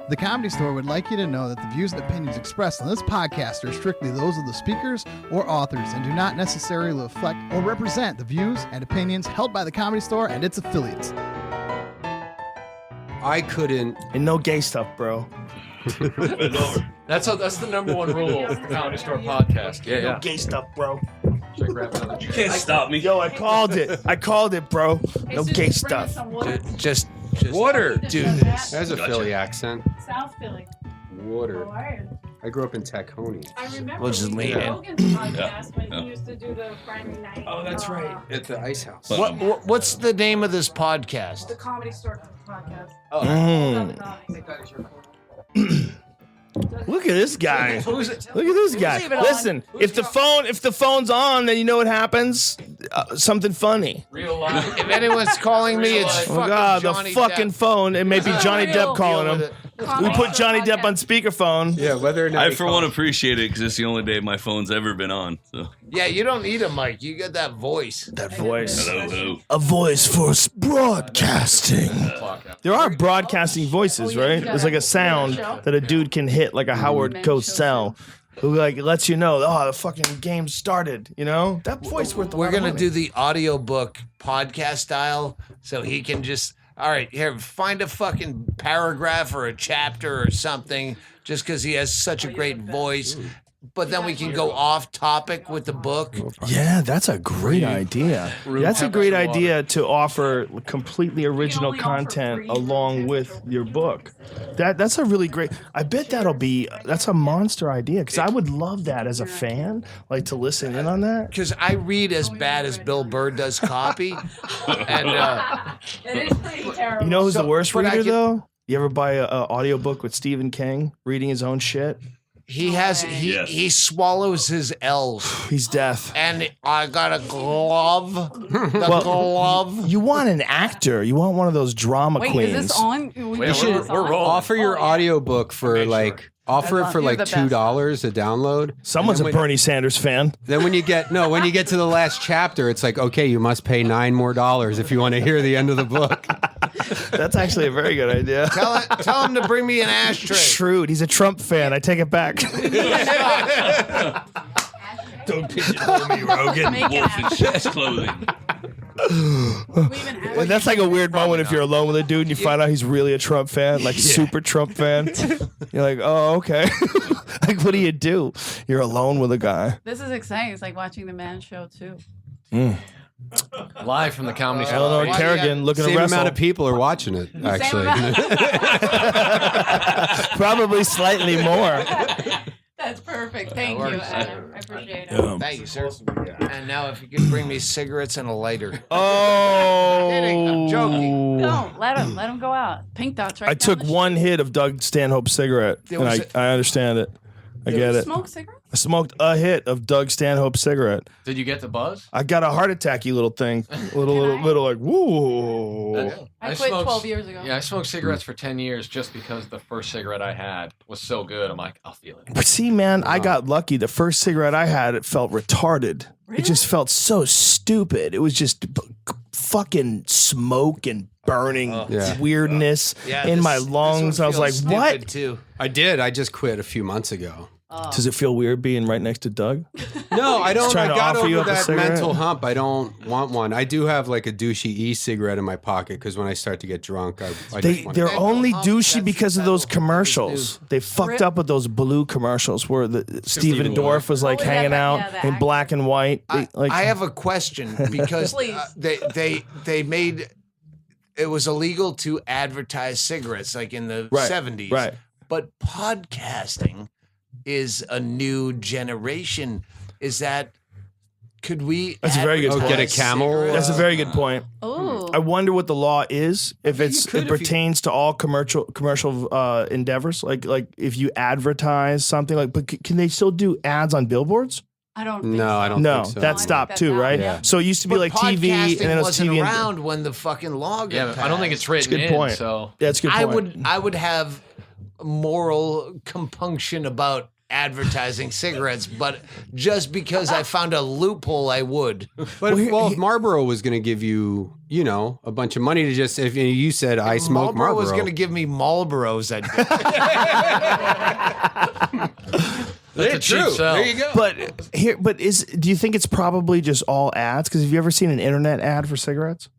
The Comedy Store would like you to know that the views and opinions expressed on this podcast are strictly those of the speakers or authors and do not necessarily reflect or represent the views and opinions held by the Comedy Store and its affiliates. I couldn't. And no gay stuff, bro. That's the number one rule of the Comedy Store podcast. Yeah, No gay stuff, bro. You can't stop me. Yo, I called it, bro. No gay stuff. Just Water. dude. That's a Philly accent. South Philly. Water. How are you? I grew up in Tacony. I remember We'll just lean Joe in. Rogan's podcast when he used to do the Friday night. Oh, that's right. At the Ice House. What's the name of this podcast? The Comedy Store podcast. Look at this guy. Who's it? Look at this guy. even on? Listen, if the phone's on, then you know what happens. Something funny. Real life. If anyone's calling me, it's Oh fucking God, Johnny the fucking Depp. phone. It may be Johnny Depp calling him. We put Johnny Depp on speakerphone. Yeah, whether or not I he for calls- one appreciate it because it's the only day my phone's ever been on. So Yeah, you don't need a mic. You got that voice. That voice. hello. A voice for broadcasting. There are broadcasting voices, right? There's like a sound that a dude can hit, like a Howard Cosell, who like lets you know, oh, the fucking game started. You know that voice worth. We're gonna do the audiobook podcast style, so he can just. All right, here, find a fucking paragraph or a chapter or something, just because he has such a great voice. But then we can go off topic with the book. Yeah, that's a great idea. That's a great idea to offer completely original content along with your book. That's a really great. I bet that's a monster idea because I would love that as a fan, like to listen in on that. Because I read as bad as Bill Burr does copy. And It is pretty terrible. You know who's the worst but I reader can- though? You ever buy a audiobook with Stephen King reading his own shit? he swallows his L's. He's deaf. And I got a glove. Glove. You want an actor. You want one of those drama Wait, queens. is this on? Wait, we're rolling. Offer your audiobook for Make offer it for You're like the best. $2 a download. Someone's a And then Bernie Sanders fan. Then when you get to the last chapter, it's like, okay, you must pay $9 more if you want to hear the end of the book. That's actually a very good idea. Tell him to bring me an ashtray. Shrewd. He's a Trump fan. I take it back. Don't pigeonhole me, Rogan. Make it Wolf in happen. sheep's clothing. And that's like a weird moment if you're alone with a dude and you find out he's really a Trump fan, like super Trump fan. You're like, oh, okay. Like, what do? You're alone with a guy. This is exciting. It's like watching the Man Show too. Live from the Comedy Store. Eleanor Why do you Kerrigan looking to Same wrestle. amount of people are watching it, actually. Probably slightly more. That's perfect. Thank you, Adam. I appreciate it. Thank you, sir. And now if you could bring me cigarettes and a lighter. Oh. Kidding, I'm joking. Don't let him go out. Pink dots right I down took the one hit of Doug Stanhope's cigarette, There and was I understand it. I get it. Smoke cigarettes? I smoked a hit of Doug Stanhope's cigarette. Did you get the buzz? I got a heart attack, you little thing. Little like, woo. I quit 12 years ago. Yeah, I smoked cigarettes for 10 years just because the first cigarette I had was so good. I'm like, I'll feel it. But see, man, I got lucky. The first cigarette I had, it felt retarded. Really? It just felt so stupid. It was just fucking smoke and burning weirdness in my lungs. I was like, what? Too. I did. I just quit a few months ago. Does it feel weird being right next to Doug? No, I don't. trying I to got offer you over up a that cigarette? mental hump. I don't want one. I do have like a douchey e-cigarette in my pocket because when I start to get drunk, I just want They're to. only hump, douchey that's because of the those federal commercials. They fucked up with those blue commercials where Steven Dorff was like Oh, yeah, hanging yeah, out the in actor. black and white. I have a question because Please. they made it was illegal to advertise cigarettes like in the 70s. Right. But podcasting is a new generation. Is that could we That's a very good advertise point. Get a Camel? cigarettes? That's a very good point. Oh. I wonder what the law is if you could it pertains to all commercial endeavors. Like if you advertise something, like, but can they still do ads on billboards? I don't think No, so. I don't No, think so. that stopped that's too, out. right? Yeah. So it used to be But like TV, and podcasting then it was wasn't TV. around when the fucking law got Yeah, I don't think it's written That's a good point. So Yeah, that's a good point. I would have moral compunction about advertising cigarettes, but just because I found a loophole, I would. But if Marlboro was going to give you, a bunch of money to just, if you said I smoke Marlboro was Marlboro. going to give me Marlboros, I'd That's a cheap sell. There you go. But do you think it's probably just all ads? Because have you ever seen an internet ad for cigarettes?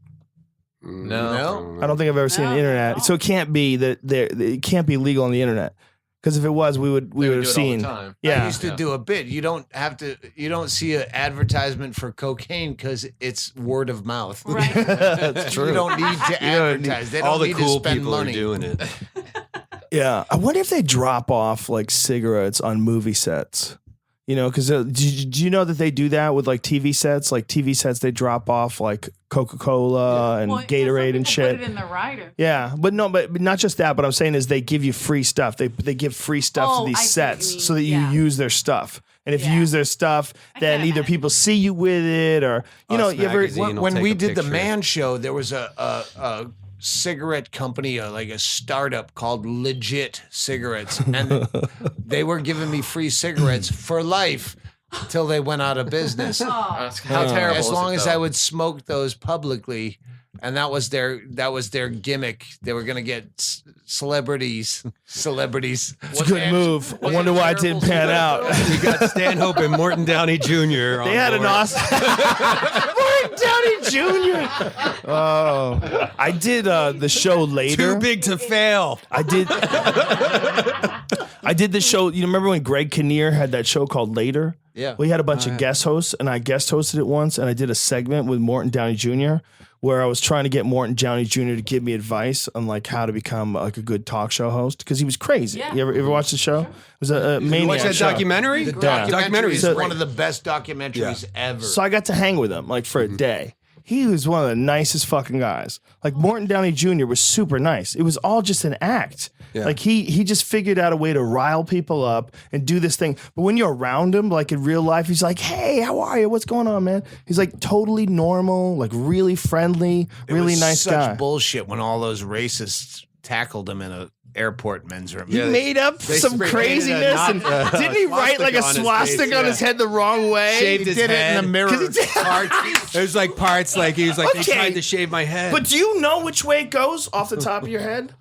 No. I don't think I've ever seen an internet. So it can't be that it can't be legal on the internet. Because if it was, we would have seen. I Yeah, used to do a bit. You don't see an advertisement for cocaine because it's word of mouth. Right. that's true. You don't need to advertise. They don't All the need cool to spend people money. are doing it. Yeah, I wonder if they drop off like cigarettes on movie sets. Because do you know that they do that with like TV sets? Like TV sets, they drop off like Coca-Cola and Gatorade and shit. Put it in the rider. Yeah, but not just that. But I'm saying is they give you free stuff. They give free stuff to these I see what you sets mean. so that you Yeah. use their stuff. And if you use their stuff, then can't either imagine. people see you with it, or you ever. Magazine will When take we a did the picture. Man Show, there was a cigarette company, like a startup called Legit Cigarettes, and they were giving me free cigarettes for life till they went out of business. How terrible As is long it, as though? I would smoke those publicly, and that was their gimmick. They were going to get celebrities. It's a good move. I wonder why it didn't pan out. We got Stanhope and Morton Downey Jr. They had an awesome Morton Downey Jr. Oh, I did the show later. Too big to fail. I did the show. You remember when Greg Kinnear had that show called Later? Yeah. We had a bunch of guest hosts, and I guest hosted it once, and I did a segment with Morton Downey Jr. where I was trying to get Morton Downey Jr. to give me advice on like how to become like a good talk show host because he was crazy. Yeah. You ever watch the show? It was a maniac You watch that show. documentary? The documentary is So- one of the best documentaries ever. So I got to hang with him like for a day. He was one of the nicest fucking guys. Like Morton Downey Jr. was super nice. It was all just an act. Yeah. Like he just figured out a way to rile people up and do this thing. But when you're around him, like in real life, he's like, "Hey, how are you? What's going on, man?" He's like totally normal, like really friendly, really it was nice such guy. bullshit when all those racists tackled him in a airport men's room. He made up some sprayed craziness, and didn't he write like a swastika on his head the wrong way? Shaved He his did it head. in the mirror. 'Cause he did- There's like parts like he was like they Okay. tried to shave my head. But do you know which way it goes off the top of your head?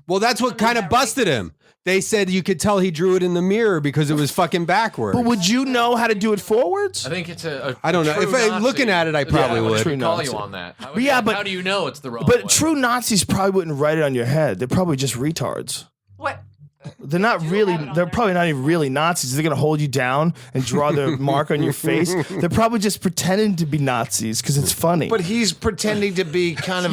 well, that's what kind of busted him. They said you could tell he drew it in the mirror because it was fucking backwards. But would you know how to do it forwards? I think it's a I don't know. true If I- Nazi. looking at it, I probably yeah, would. I True would call Nazi. you on that. How do you know it's the wrong way? But true Nazis probably wouldn't write it on your head. They're probably just retards. What? They're not really. have it on They're there. probably not even really Nazis. They're gonna hold you down and draw their mark on your face. They're probably just pretending to be Nazis because it's funny. But he's pretending to be kind of.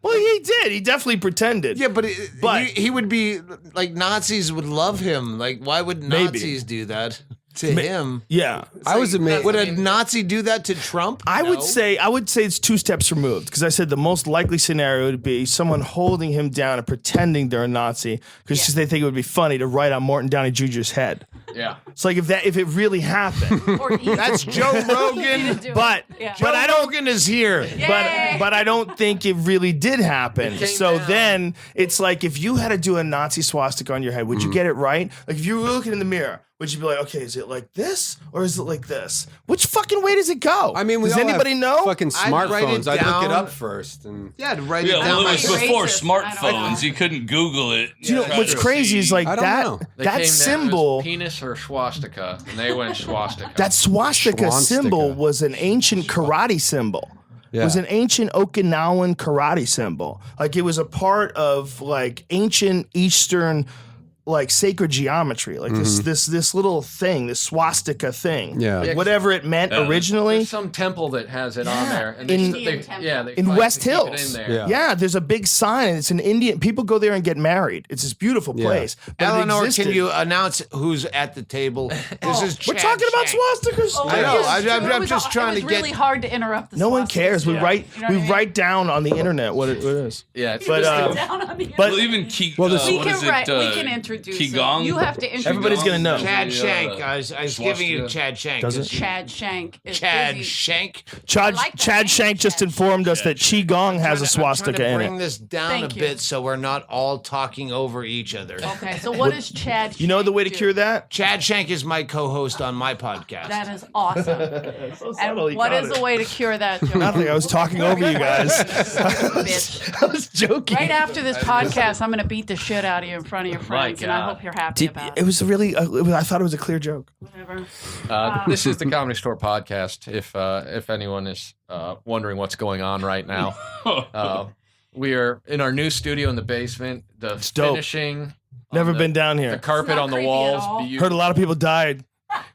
well, he did. He definitely pretended. Yeah, but, But- he would be like Nazis would love him. Like, why would Maybe. Nazis do that to him? Yeah. I was amazed. Would a Nazi do that to Trump? I would No. say it's 2 steps removed because I said the most likely scenario would be someone holding him down and pretending they're a Nazi because they think it would be funny to write on Morton Downey Jr.'s head. Yeah. It's like if it really happened. Or eat. That's Joe Rogan. But Yeah. but I don't Rogan is here. but I don't think it really did happen. came So down. then it's like if you had to do a Nazi swastika on your head, would you get it right? Like if you were looking in the mirror, would you be like, okay, is it like this or is it like this? Which fucking way does it go? I mean, we does all anybody have know? fucking I'd write it smartphones. I'd look it down. up first. And Yeah, to write Yeah, it down well, it was myself. before Racist. I don't smartphones. know. You couldn't Google it. Do you know what's crazy is like I don't know. They that came down, symbol. it was penis or swastika, and they went swastika. That swastika Schwanstika. symbol was an ancient karate symbol. It was Yeah. an ancient Okinawan karate symbol. Like it was a part of like ancient Eastern like sacred geometry. Like this little thing, this swastika thing. Yeah. Like, whatever it meant originally. There's some temple that has it on there, and In- they Indian temple. they In fight West to keep it Hills. in there. Yeah. Yeah, there's a big sign and it's an Indian people go there and get married. It's this beautiful Yeah. place. But it Eleanor, existed. can you announce who's at the table? This is We're Chad talking about Shank. swastikas. Oh, I know. it was- I'm it just was- trying it to was get- really hard to interrupt the No one swastikas. cares. We Yeah. write You know what I mean? write down on the internet what it is. Yeah, it's But just uh, Down on the but Well, even keep. Well, the- what we is can it? write. We can introduce introduce Qigong? him. You have to introduce Everybody's gonna know. Chad Shank. I was giving you Chad Shank. Does it? Chad Shank is Chad busy. Shank. Chad, like that Chad name, Shank just Chad informed us that Qigong has a I'm swastika trying to in bring it. this down Thank a you. bit so we're not all talking over each other. Okay, so what is Chad? You know the way to Shank cure do? that? Chad Shank is my co-host on my podcast. That is awesome. And what is the way to cure that, Joe? Nothing. I was talking over you guys. Bitch. I was joking. Right after this podcast, I'm going to beat the shit out of you in front of your friends, and I God. hope you're happy about It was really. I thought it was a clear joke. Whatever. This is the Comedy Store podcast. If anyone is wondering what's going on right now, we are in our new studio in the basement. The dope. finishing, Never on been down the here. carpet It's not on the creepy walls. at all. beautiful. Heard a lot of people died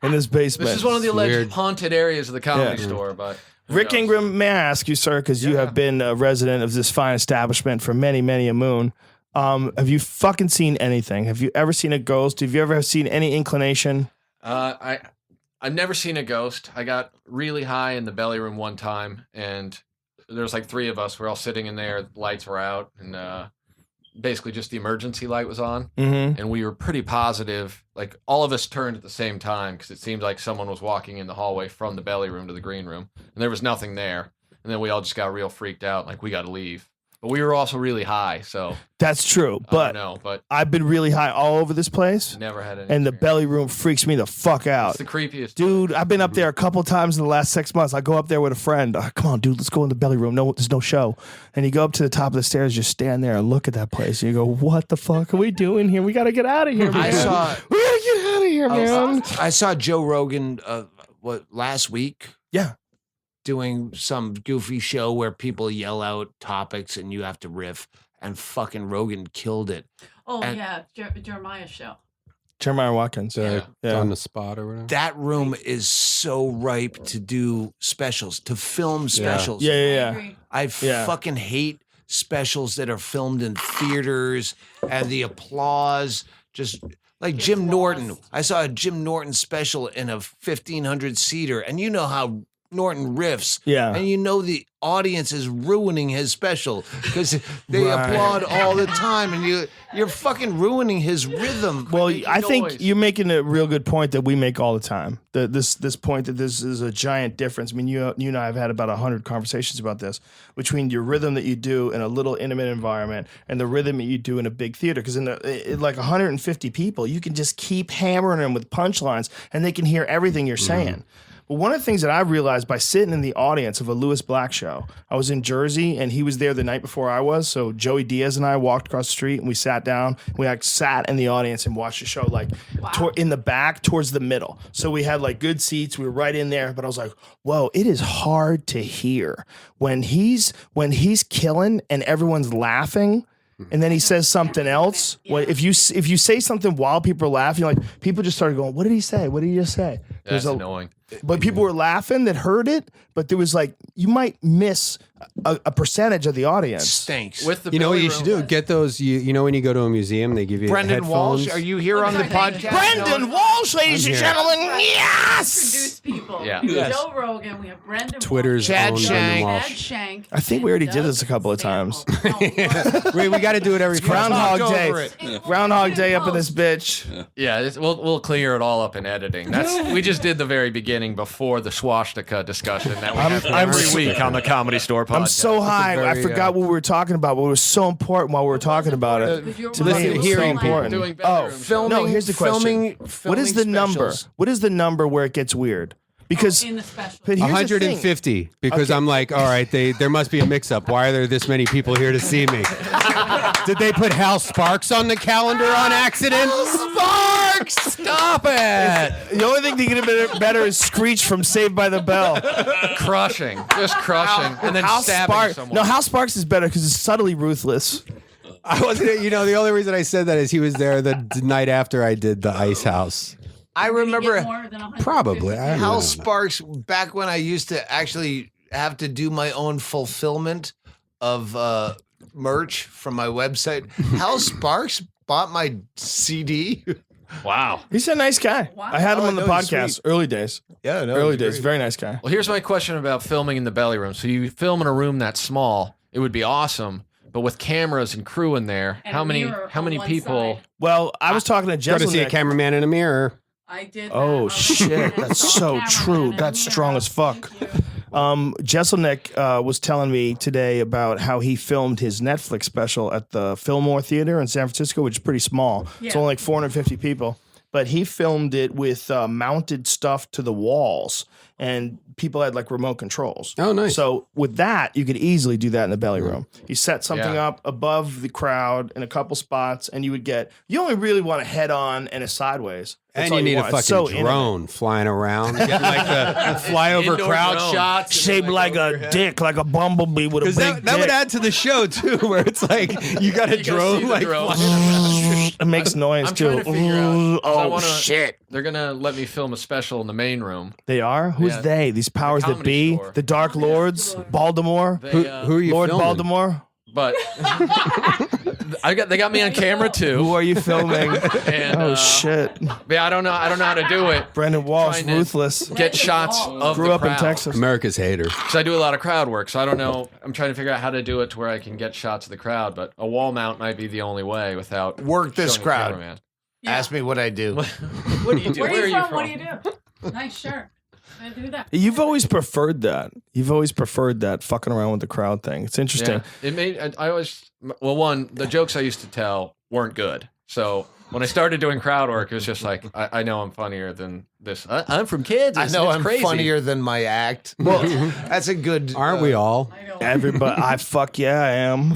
in this basement. This is one of the alleged Weird. haunted areas of the Comedy Yeah. Store, but who Rick knows? Ingram, may I ask you, sir, because you have been a resident of this fine establishment for many, many a moon. Have you fucking seen anything? Have you ever seen a ghost? Have you ever seen any inclination? I've never seen a ghost. I got really high in the belly room one time, and there was like 3 of us. We're all sitting in there. The lights were out, and basically just the emergency light was on. Mm-hmm. And we were pretty positive. Like all of us turned at the same time because it seemed like someone was walking in the hallway from the belly room to the green room, and there was nothing there. And then we all just got real freaked out, like we got to leave. But we were also really high, so That's true, I but don't know. But I've been really high all over this place, never had any. and the experience. belly room freaks me the fuck out. It's the creepiest. Dude, I've been up there a couple times in the last 6 months. I go up there with a friend. Come on, dude, let's go in the belly room. No, there's no show. And you go up to the top of the stairs, just stand there and look at that place. And you go, what the fuck are we doing here? We got to get out of here, man. I saw We got to get out of here, man. I saw Joe Rogan last week Yeah. doing some goofy show where people yell out topics and you have to riff, and fucking Rogan killed it. Oh, And- yeah, Jeremiah's show. Jeremiah Watkins. It's Yeah. on the spot or whatever. That room is so ripe to do specials, to film specials. Yeah, I yeah, yeah. agree. I Yeah. fucking hate specials that are filmed in theaters and the applause. Just like Gets Jim Norton. lost. I saw a Jim Norton special in a 1,500 seater, and you know how Norton riffs. Yeah. And you know the audience is ruining his special because they Right. applaud all the time, and you're fucking ruining his rhythm. Well, making I think noise. you're making a real good point that we make all the time. This point that this is a giant difference. I mean, you and I have had about 100 conversations about this between your rhythm that you do in a little intimate environment and the rhythm that you do in a big theater. Because in like 150 people, you can just keep hammering them with punchlines, and they can hear everything you're saying. But one of the things that I realized by sitting in the audience of a Louis Black show, I was in Jersey and he was there the night before I was. So Joey Diaz and I walked across the street and we sat down. We like sat in the audience and watched the show like in the back towards the middle. So we had like good seats. We were right in there. But I was like, whoa, it is hard to hear when he's killing and everyone's laughing. And then he says something else. Well, if you say something while people are laughing, like people just started going, "What did he say? What did he just say?" That's annoying. But people were laughing that heard it. But there was like you might miss a percentage of the audience. Stinks. With the You know what belly you should room- do? Get those. You know when you go to a museum, they give you Brendan headphones. Walsh, are you here on the podcast? Brendan Walsh, ladies and here. gentlemen. Introduce Yes. people. Yeah. We have Yes. Joe Rogan. We have Brendan. Twitter's Chad own Shank. Brendan Chad Walsh. Shank. I think we already did this a couple of times. Wait, we got to do it every Groundhog Talk Day. over it. Groundhog Day up in this bitch. Yeah, we'll clear it all up in editing. We just did the very beginning before the swastika discussion that we have every week on the Comedy Store podcast. I'm so high. very, I forgot what we were talking about, but it was so important while we were talking about it. To me, it was so important. Doing belly room shows. Filming, No, here's the question. filming What is the specials. number? What is the number where it gets weird? Because In the special. but here's the thing. 150 because Okay. I'm like, all right, there must be a mix-up. Why are there this many people here to see me? Did they put Hal Sparks on the calendar on accident? Sparks! Stop it! The only thing that could have been better is Screech from Saved by the Bell. Crushing, just crushing, and then Hal stabbing Sparks. someone. No, Hal Sparks is better because it's subtly ruthless. I wasn't. The only reason I said that is he was there the night after I did the Ice House. I Get remember more than 150 Probably. I don't Hal know. Sparks back when I used to actually have to do my own fulfillment of merch from my website. Hal Sparks bought my CD. Wow. He's a nice guy. Wow. I had him Oh, on the no, he's podcast sweet. early days. Yeah, no, Early days. Very nice guy. Well, here's my question about filming in the belly room. So you film in a room that small, it would be awesome. But with cameras and crew in there, And how a many mirror on one people? side. Well, I was talking to Go to see a Jesselnick. cameraman in a mirror. I did. Oh that. shit, that's so Cameraman true. and a That's mirror. strong as fuck. Thank you. Jesselnick was telling me today about how he filmed his Netflix special at the Fillmore Theater in San Francisco, which is pretty small. It's Yeah. only like 450 people. But he filmed it with mounted stuff to the walls, and people had like remote controls. Oh, nice. So with that, you could easily do that in the belly room. You set something Yeah. up above the crowd in a couple spots, and you only really want a head on and a sideways. That's And all you need a want. It's fucking so intimate. drone flying around, getting like the flyover Indoor crowd drone. shots. Shaped like a dick, like a bumblebee with a big Because that would dick. add to the show too, where it's like you got a You go see drone the like drone. flying. It makes noise I'm too. trying to figure out. 'cause I Oh wanna- shit! They're gonna let me film a special in the main room. They are. Who's Yeah. they? These powers that Comedy be, Store. the Dark Lords, Baltimore, They, Who are you Lord filming? Baltimore. But they got me on camera too. Who are you filming? And, Oh shit! Yeah, I don't know how to do it. Brendan Walsh, trying to- ruthless. Get shots of Grew the up in crowd. Texas. America's hater. Because I do a lot of crowd work, so I don't know. I'm trying to figure out how to do it to where I can get shots of the crowd, but a wall mount might be the only way without Work this showing a crowd. cameraman. Yeah. Ask me what I do. What do you do? Where Where are you from? from? What do you do? Nice shirt. I do that. You've always preferred that. You've always preferred that fucking around with the crowd thing. It's interesting. Yeah. It made I always the jokes I used to tell weren't good. So when I started doing crowd work, it was just like I know I'm funnier than this. I'm from Kansas. I know it's I'm crazy. funnier than my act. Well, that's a good. Aren't we all? I know. Everybody, fuck yeah, I am.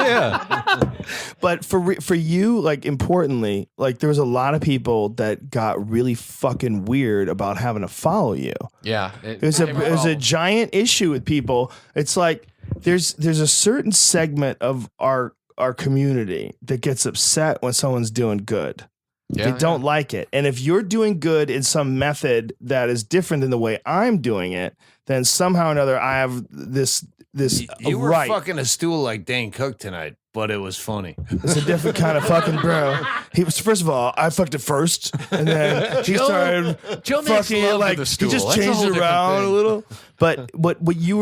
Yeah. But for you, like importantly, like there was a lot of people that got really fucking weird about having to follow you. Yeah, It was a giant issue with people. It's like there's a certain segment of our community that gets upset when someone's doing good. Yeah, They don't like it. And if you're doing good in some method that is different than the way I'm doing it, then somehow or another I have this You were right. fucking a stool like Dane Cook tonight, but it was funny. It's a different kind of fucking bro. He was first of all, I fucked it first, and then he started Joe makes fucking love it, like with the he stool. just That's a changed whole it different around thing. a little. But what you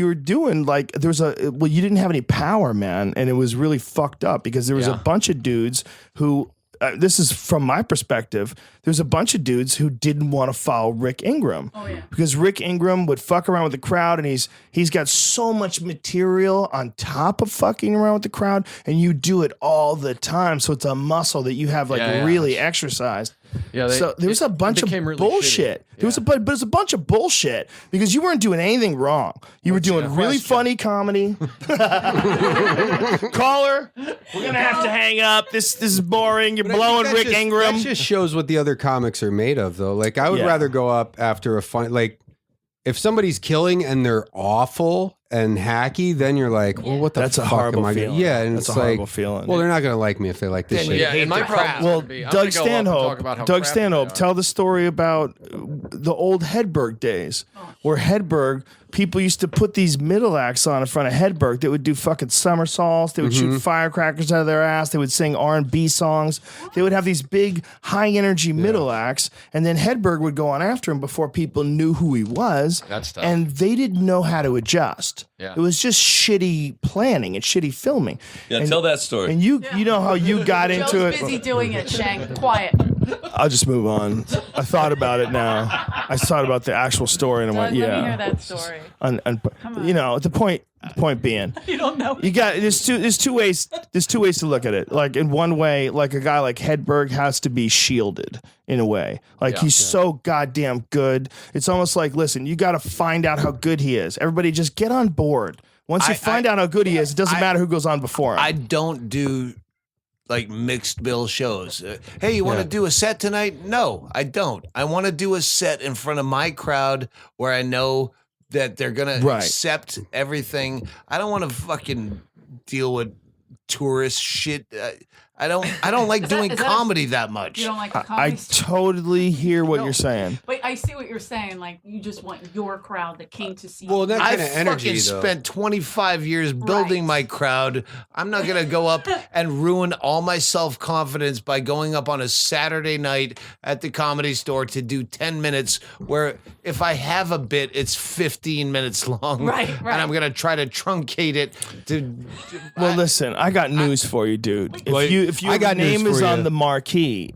were doing, like you didn't have any power, man, and it was really fucked up because there was a Yeah. bunch of dudes who. This is from my perspective. There's a bunch of dudes who didn't want to follow Rick Ingram because Rick Ingram would fuck around with the crowd, and he's got so much material on top of fucking around with the crowd, and you do it all the time. So it's a muscle that you have really exercised. Yeah, So there was a bunch of became really bullshit. shitty. There was but it was a bunch of bullshit because you weren't doing anything wrong. You were doing really funny comedy. Caller, we're gonna have to hang up. This is boring. You're blowing That Rick just- Ingram. That just shows what the other comics are made of, though. Like, I would Yeah. rather go up after a fun, like, if somebody's killing and they're awful and hacky, then you're like, well, what the That's a fuck horrible am I gonna? feeling. Yeah, and That's it's a like, horrible feeling. well, they're not gonna like me if they like this Then shit. you Yeah, hate and my the problem. crowd. Well, would be, I'm Doug gonna go up and talk about how Stanhope, crappy they are. tell the story about the old Hedberg days, where Hedberg people used to put these middle acts on in front of Hedberg that would do fucking somersaults. They would shoot firecrackers out of their ass. They would sing R&B songs. They would have these big, high energy middle acts, and then Hedberg would go on after him before people knew who he was. That's tough. And they didn't know how to adjust. Yeah. It was just shitty planning and shitty filming. Yeah, And- tell that story. And you know how you got into Joe's it. busy doing it, Shank. Quiet. I'll just move on. I thought about it now. I thought about the actual story and I went, Doug, let me hear yeah. that story. And on. you know, the point being, You don't know. you got there's two ways to look at it. Like in one way, like a guy like Hedberg has to be shielded in a way. Like he's so goddamn good. It's almost like, listen, you got to find out how good he is. Everybody just get on board. Once you find out how good he is, it doesn't matter who goes on before him. I don't do like mixed bill shows. Hey, you want to do a set tonight? No, I don't. I want to do a set in front of my crowd where I know that they're gonna Right. accept everything. I don't want to fucking deal with tourist shit. I don't like doing is that comedy that much. You don't like the I comedy store? totally hear what you're saying. But I see what you're saying. Like, you just want your crowd that came to see Well, you. that I kind of energy, fucking though. spent 25 years building my crowd. I'm not going to go up and ruin all my self-confidence by going up on a Saturday night at the Comedy Store to do 10 minutes where if I have a bit, it's 15 minutes long. Right. And I'm going to try to truncate it to... Well, listen, I got news for you, dude. If I your got news name is for on you. the marquee,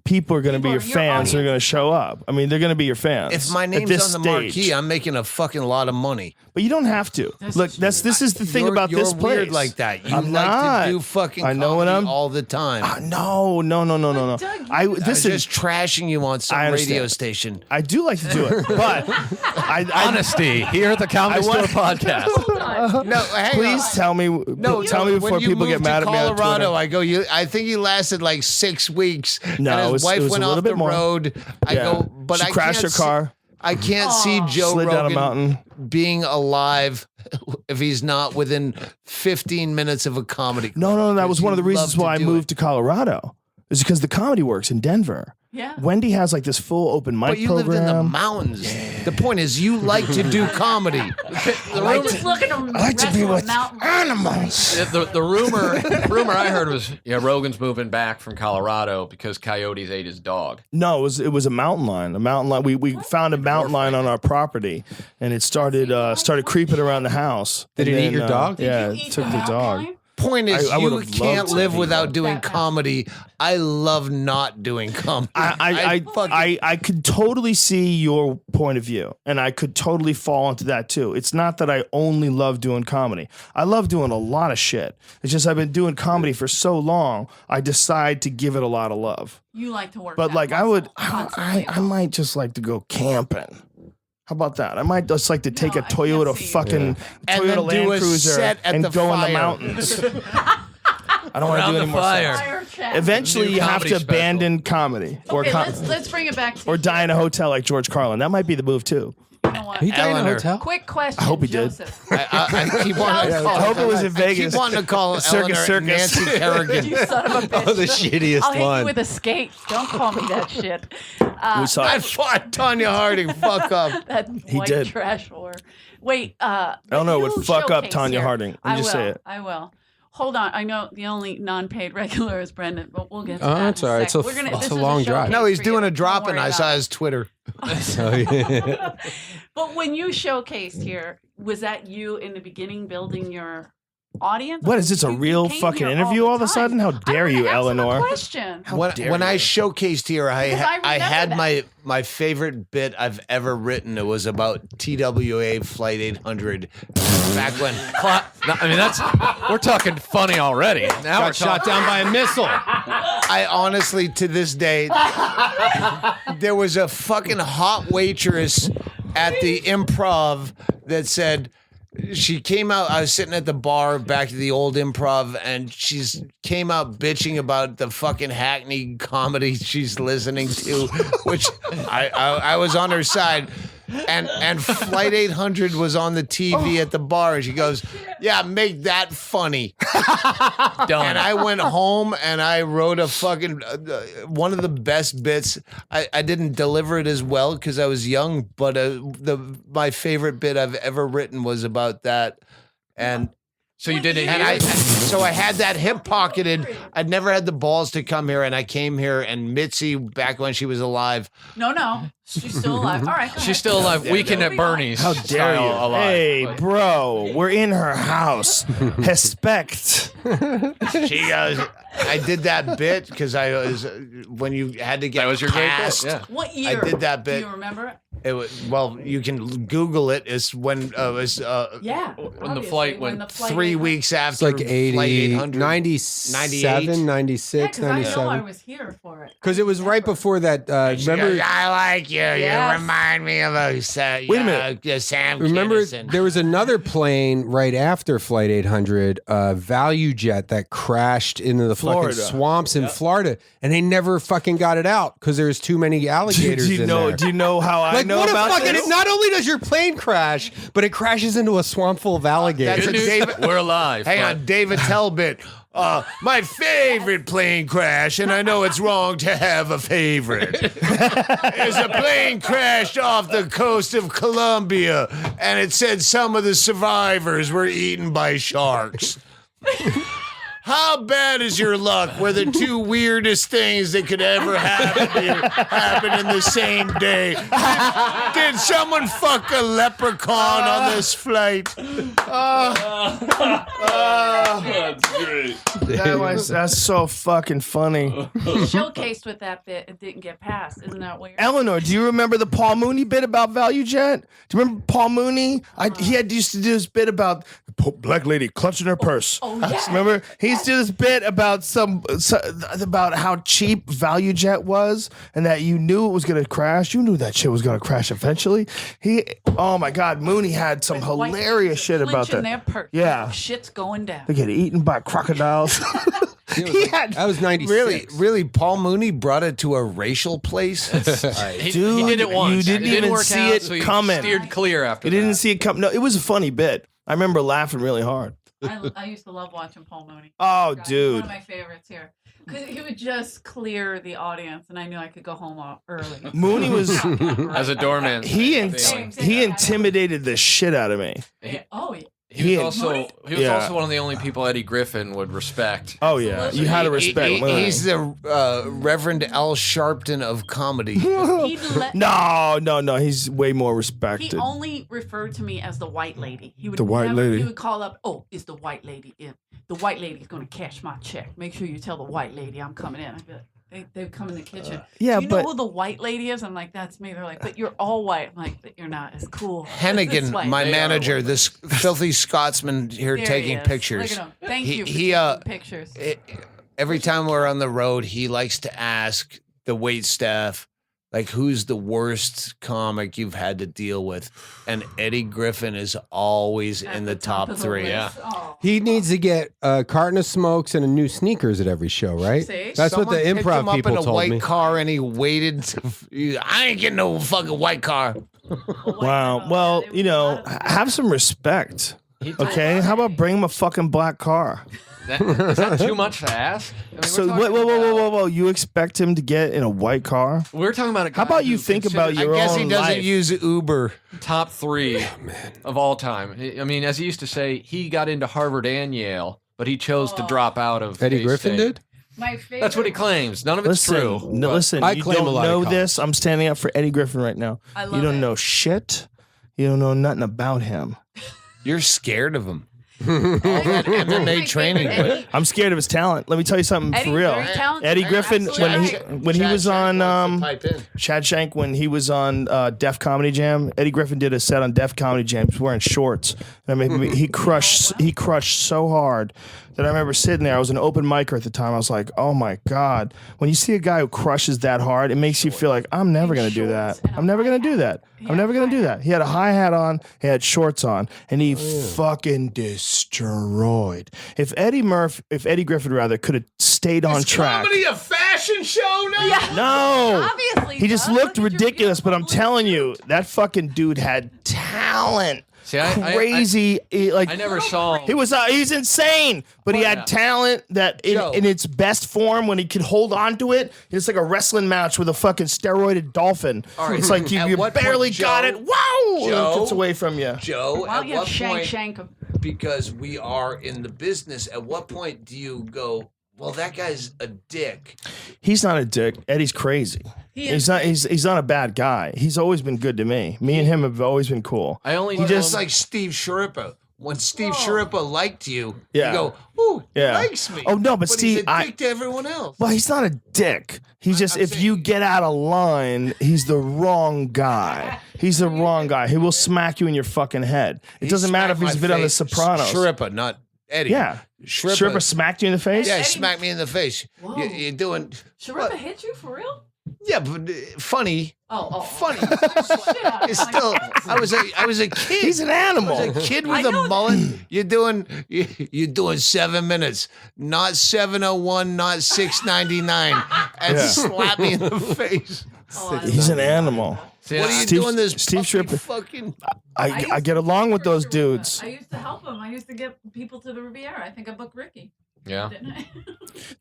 people are going to be People your are your fans. They're audience. going to show up. I mean, they're going to be your fans. If my at name's this on the marquee, stage. I'm making a fucking lot of money. But you don't have to. Look, this is the thing about this place. You're weird like that. You I'm like not. to do fucking I know what comedy I'm all the time. No. Doug, I This was is. just trashing you on some I understand. radio station. I do like to do it, but Honesty here at the Comedy Store podcast. No, hang please on. tell me. Tell me before when you people get moved mad to at me on Colorado, Twitter. I think he lasted like 6 weeks. No, and it his was- wife it was went a off little the bit more. road. But She I crashed can't her car. I can't see Joe Slid down a Rogan mountain. being alive if he's not within 15 minutes of a comedy. No. That was one of the You reasons love why I to do moved to Colorado. Is because the Comedy Works in Denver. Yeah. Wendy has like this full open mic But you program. lived in the mountains. The point is, you like to do comedy. I just look at them. I like to be with mountain. animals. The rumor I heard was Rogan's moving back from Colorado because coyotes ate his dog. No, it was a mountain lion. A mountain lion. We found a mountain lion on our property, and it started creeping around the house. Did And it eat then, your dog? Yeah, You it eat took the mountain dog. lion? Point is, I you would've can't loved to live be without doing that- comedy. I love not doing comedy. I could totally see your point of view, and I could totally fall into that too. It's not that I only love doing comedy. I love doing a lot of shit. It's just I've been doing comedy for so long, I decide to give it a lot of love. You like to work. But that like muscle I constantly. might just like to go camping. How about that? I might just like to take No, a I can't Toyota see you. fucking And then Toyota do Land a Cruiser set at and the go in the fire. mountains. I don't want to Around do the any more fire. sets. Fire chat. Eventually, New you have comedy to special. abandon comedy Okay, let's bring it back to or die in a hotel like George Carlin. That might be the move too. You know what? He died in a Eleanor. hotel. Quick question. I hope he did. Joseph. I keep wanting to call. I hope it was in I Vegas. keep wanting to call Circus, Eleanor circus. Nancy Kerrigan. You son of a bitch. Oh, the shittiest I'll hit one. you with a skate. Don't call me that shit. We saw I it. fought Tanya Harding. Fuck up. That white did. trash whore. Wait, Eleanor you would fuck up showcase Tanya here. Harding. I Just will. say it. I will. Hold on. I know the only non-paid regular is Brendan, but we'll get to Oh, that. that's in all right. sec. It's a- We're gonna, it's this a is long drive. showcase No, he's for doing you. a drop, Don't and worry I saw about his Twitter. So, yeah. it. But when you showcased here, was that you in the beginning building your audience? What is this, a You real came fucking here interview all of a the time. sudden? How I dare wanna you, ask him a Eleanor? question. When I showcased here, Because I I had remember my favorite bit I've ever written. It was about TWA Flight 800 back when. I mean, we're talking funny already. Now we're Got shot talking. down by a missile. I honestly, to this day, there was a fucking hot waitress at the Improv that said. She came out. I was sitting at the bar back to the old Improv, and she's came out bitching about the fucking hackney comedy she's listening to, which I was on her side. And Flight 800 was on the TV at the bar, and she goes, "Yeah, make that funny." Done. And I went home and I wrote a fucking one of the best bits. I didn't deliver it as well because I was young, but my favorite bit I've ever written was about that. And So you did it and here? so I had that hip pocketed. I'd never had the balls to come here, and I came here. And Mitzi, back when she was alive, No, she's still alive. All right, go She's ahead. still alive. Weekend at Moving on. Bernie's. How dare you? style alive. Hey, bro, we're in her house. Respect. she goes, I did that bit because I was when you had to get That was your great bit, cast. yeah. What year? I did that bit. Do you remember it? It was, well, you can Google it. It's when it was Yeah. When the obviously, flight when went the flight 3 went. weeks It's after like Flight 80, 800. 97, 96, Yeah, because I know I 97. was here for it. Because it was right before that. She Remember? goes, I like you. Yes. You remind me of a Wait a minute. Sam Remember, Kinison. there was another plane right after Flight 800, Value Jet, that crashed into the Florida. fucking swamps in Florida, and they never fucking got it out because there was too many alligators Do you in know? there. Do you know how I Like, know what a about fucking! this? Not only does your plane crash, but it crashes into a swamp full of alligators. That's Good a news, David- we're alive. Hang but- on, David Talbot. My favorite plane crash, and I know it's wrong to have a favorite, is a plane crashed off the coast of Colombia, and it said some of the survivors were eaten by sharks. How bad is your luck where the two weirdest things that could ever happen to you happen in the same day? Did someone fuck a leprechaun on this flight? That's great. That's so fucking funny. Showcased with that bit, it didn't get passed. Isn't that weird? Eleanor, do you remember the Paul Mooney bit about value jet? Do you remember Paul Mooney? He used to do this bit about the black lady clutching her purse. Oh, yeah. Remember? He used to do this bit about about how cheap value jet was and that you knew it was going to crash. You knew that shit was going to crash eventually. Oh my God, Mooney had some White hilarious shit about clinching that. Their purse. Yeah. Shit's going down. They get eaten by crocodiles. That was 96. Really, Paul Mooney brought it to a racial place? He Dude, did it once. you didn't it didn't even work see out, it so he coming. steered clear after You that. didn't see it come. No, it was a funny bit. I remember laughing really hard. I used to love watching Paul Mooney. Oh, God, he's dude. one of my favorites here. Because he would just clear the audience, and I knew I could go home early. Mooney was As a doorman. he Same. intimidated the shit out of me. Oh, yeah. He was Yeah. also one of the only people Eddie Griffin would respect. Oh yeah, you had to respect Mooney. He's the Reverend Al Sharpton of comedy. He'd let, No, he's way more he respected. only referred to me as the white lady. He would The white lady. He would call up, "Oh, is the white lady in? The white lady's going to cash my check. Make sure you tell the white lady I'm coming in." I'd be like, they would come in the kitchen. yeah, Do you but- know who the white lady is? I'm like, that's me. They're like, but you're all white. I'm like, but you're not as cool. Hennigan, This way. my They are manager, white. this filthy Scotsman here There he taking is. pictures. Look at him. Thank He- you for he, taking pictures. Every time we're on the road, he likes to ask the wait staff, like, who's the worst comic you've had to deal with? And Eddie Griffin is always At in the top of the three. list. Oh. He needs to get a carton of smokes and a new sneakers at every show, right? See? That's what the Someone picked him improv up people in a told white me. car, and he waited. I ain't getting no fucking white car. Wow. Well, you know, have some respect. Okay, how about bring him a fucking black car? Is that too much to ask? I mean, So we're talking whoa! You expect him to get in a white car? We're talking about a guy How about you who think about considered your I guess he own doesn't life. use Uber. top three of all time. I mean, as he used to say, he got into Harvard and Yale, but he chose to drop out of Eddie Griffin K-State. did? My favorite. That's what he claims. None of it's true. No, but- listen. I You claim a don't lot of know college. this. I'm standing up for Eddie Griffin right now. I You love don't it. know shit. You don't know nothing about him. You're scared of him. MMA training. I'm scared of his talent. Let me tell you something Eddie, for real. very talented. Eddie Griffin, Absolutely. when he was on Pipe in. Chad Shank, when he was on Def Comedy Jam, Eddie Griffin did a set on Def Comedy Jam. He was wearing shorts. And I mean, he crushed so hard that I remember sitting there. I was an open micer at the time. I was like, oh my God. When you see a guy who crushes that hard, it makes you feel like, I'm never going to do that. I'm never going to do that. I'm never going to do that. He had a high hat on, he had shorts on, and he fucking destroyed. If Eddie Griffin rather could have stayed on track. Comedy a fashion show now? Yeah. No. Obviously. He just does. looked Look at your ridiculous, but I'm beautiful telling blue you, that fucking dude had talent. See, I Crazy. I never saw him. He's insane, but he had yeah. talent that Joe. in its best form when he could hold on to it. It's like a wrestling match with a fucking steroided dolphin. right. It's like At you what barely point, got Joe- it. Wow! Joe? It gets away from you. Joe, Why don't at you have what shank point, him? because we are in the business, at what point do you go, well, that guy's a dick? He's not a dick. Eddie's crazy. He's not a bad guy. He's always been good to me. Me and him have always been cool. I only He know just him- like Steve Sharippa. When Steve Sharippa liked you, Yeah. you go, ooh, Yeah. he likes me. Oh, no, but he's Steve, a dick to everyone else. Well, he's not a dick. He's just, I'm if you saying- get out of line, he's the wrong guy. He's the wrong guy. He will smack you in your fucking head. It doesn't matter if smacked he's my been on The face. Sopranos. Sharippa, not Eddie. Yeah. Sharippa smacked you in the face? Yeah, Eddie- smacked me in the face. Whoa. You're doing, Sharippa hit you for real? yeah, but funny. Oh. Funny. Shit out of It's him. still, I was a kid. He's an animal. I was a kid I with a know mullet. You're doing 7 minutes, not 7:01, not 6:99, and Yeah. slap me in the face. Oh, I He's love an that. animal. See, What are you Steve- doing this Steve puppy Sharippa- fucking? I get along with those dudes. I used to help him. I used to get people to the Riviera. I think I booked Ricky. Yeah. Didn't I?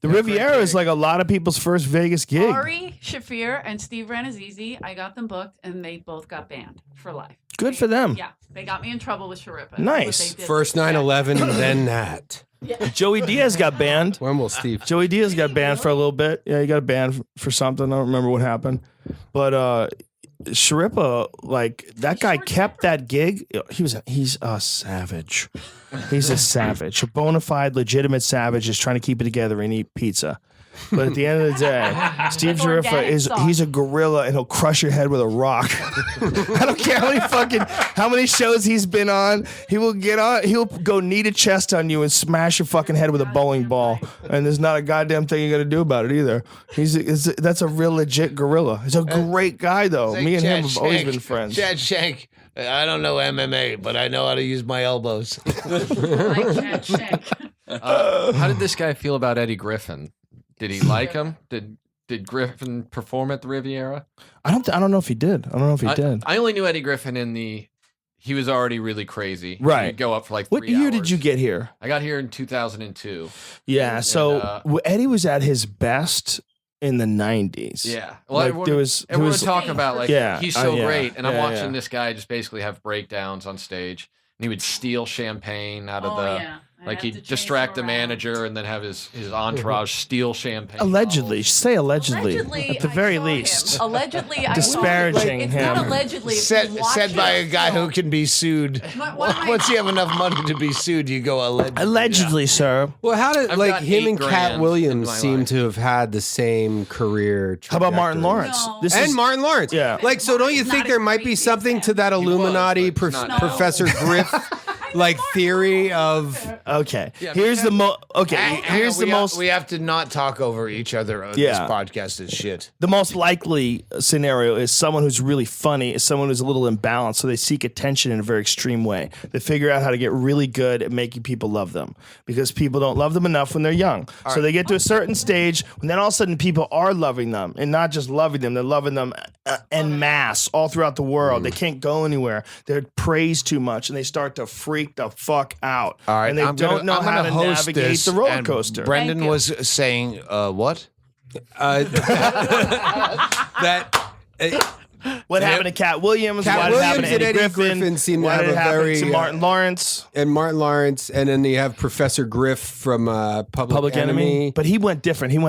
The Riviera is like a lot of people's first Vegas gig. Ari Shafir and Steve Ranazizi, I got them booked, and they both got banned for life. Good for them. Yeah, they got me in trouble with Sharippa. Nice. First 9/11, then that. Joey Diaz got banned. When will Steve? Joey Diaz got banned for a little bit. Yeah, he got banned for something. I don't remember what happened. But Sharippa, like that guy kept that gig. He's a savage. He's a savage. A bona fide, legitimate savage just trying to keep it together and eat pizza. But at the end of the day, Steve Sharippa he's a gorilla and he'll crush your head with a rock. I don't care how many shows he's been on. He'll go knee to chest on you and smash your fucking head with a bowling ball. And there's not a goddamn thing you got to do about it either. That's a real legit gorilla. He's a great guy though. Like Me and him Chad have always Shank. been friends. Chad Shank. I don't know MMA, but I know how to use my elbows. Like Chad Shank. How did this guy feel about Eddie Griffin? Did he like him? Did Griffin perform at the Riviera? I don't know if he did. I don't know if he did. I only knew Eddie Griffin he was already really crazy. Right. He'd go up for like 3 What year hours. did you get here? I got here in 2002. Yeah, so Eddie was at his best in the 90s. Yeah. Well, Like, everyone, there was talking about like Yeah, he's so yeah, great, and I'm yeah, watching yeah. this guy just basically have breakdowns on stage, and he would steal champagne out of like he'd distract the manager and then have his entourage steal champagne. Allegedly, say allegedly, at the I very saw least. him. Allegedly, Disparaging it's him. Not allegedly. If Said you watch by a it, guy so- who can be sued. Once you have enough money to be sued, you go allegedly. Allegedly, sir. Well, how did I've like got him $8 and Cat grand in Williams my seem life. to have had the same career? How about Martin trajectory? Lawrence? No. And Martin Lawrence. Yeah. Like, so don't you Martin's think not there as might be crazy as something that. to that was, Illuminati but it's not now. Professor Griff like theory of Okay. Yeah, Here's the Here's the most We have to not talk over each other on Yeah. this podcast is shit. the most likely scenario is someone who's really funny, is someone who's a little imbalanced, so they seek attention in a very extreme way. They figure out how to get really good at making people love them because people don't love them enough when they're young. So they get to a certain stage, and then all of a sudden people are loving them, and not just loving them, they're loving them en masse all throughout the world. They can't go anywhere. They're praised too much, and they start to freak the fuck out. All right, and they I'm don't gonna- know I'm how gonna to host navigate this, the roller and coaster. Brendan Thank you. was saying, what? that. What happened to Cat Williams? Cat What happened to Williams and Eddie Eddie Griffin? Griffin seem to What have had a happened very, to Martin Lawrence? And Martin Lawrence, and then you have Professor Griff from Public Enemy. But he went different. He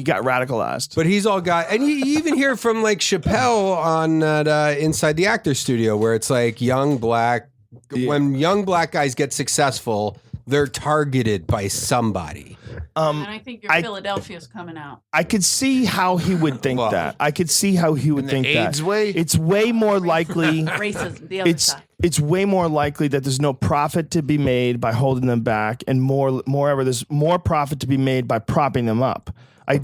got radicalized. But he's all got, and you even hear from like Chappelle on that Inside the Actor Studio, where it's like young black. When young black guys get successful, they're targeted by somebody. And I think your Philadelphia's coming out. I could see how he would think that. I could see how he would think AIDS that. way? It's way more likely. Racism, the other It's side. it's way more likely that there's no profit to be made by holding them back, and moreover, there's more profit to be made by propping them up. I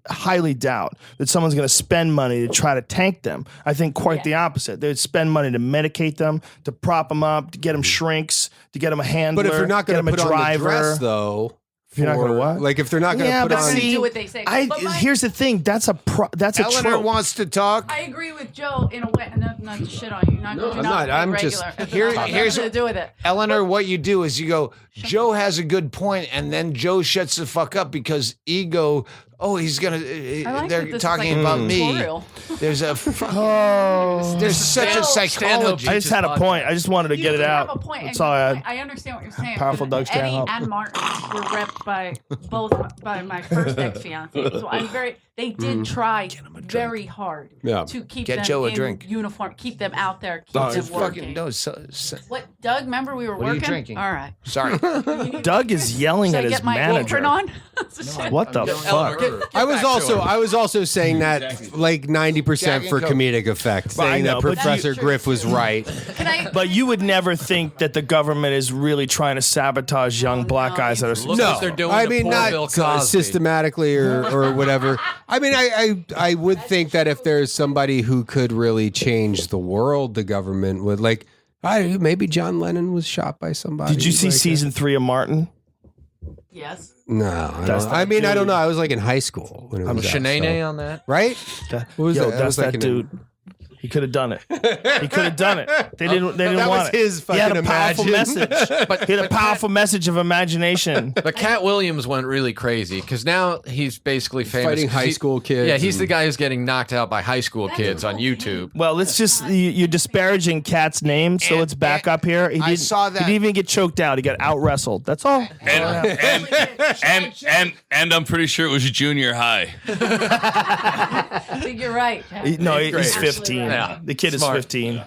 highly doubt that someone's going to spend money to try to tank them. I think quite the opposite. They'd spend money to medicate them, to prop them up, to get them shrinks, to get them a handler, But if you're not get going them to a put on the driver. dress, though, If you're not gonna what? Like if they're not going to Yeah, put but on. see, do what they say. But here's the thing. That's a Eleanor trope. wants to talk. I agree with Joe in a way. Not to shit on you. I'm not. I'm just- Here's here's to do with it. Eleanor, what you do is you go, Joe has a good point, and then Joe shuts the fuck up because ego. Oh, he's gonna. I like that They're this is talking like a about me. tutorial. There's a. There's such a psychology. I just had a point. I just wanted to You get it do have out. a point. That's and all I had. I understand what you're saying. Powerful Doug Eddie Stanhope. and Martin were repped by both by my first ex-fiance. So I'm very. They did try very hard Yeah. to keep Get them Joe a in drink. uniform, keep them out there, keep Oh, them it's working. Fucking no. What, Doug? Remember we were What are you working. drinking? All right. Sorry. Doug is yelling Should at I his get my manager. apron on? What the fuck? I was also saying that like 90% Jack for and Coke. comedic effect, I saying know, that but Professor you- Griff was right. Can I? But you would never think that the government is really trying to sabotage young black guys that are Look what they're doing I to mean poor not Bill Cosby. systematically or whatever. I mean, I would think that if there's somebody who could really change the world, the government would like. Maybe John Lennon was shot by somebody. Did you see like season 3 of Martin? Yes. No, I That's don't, the I mean I dude. don't know. I was like in high school when it I'm was out, Shanae so- on that. right? That, What was yo, that? That that's was like that in a- dude. He could have done it. He could have done it. They didn't that want was it. his He had fucking a powerful imagine. message. He had a powerful message of imagination. But Cat Williams went really crazy because now he's basically famous. Fighting 'cause high school kids Yeah, he's and- the guy who's getting knocked out by high school kids on YouTube. Well, let's just you're disparaging Cat's name, so let's back up here. I saw that- He didn't even get choked out. He got out wrestled. That's all. And I'm pretty sure it was junior high. I think you're right. Jack. No, he's Great. 15. Yeah. The kid Smart. is 15.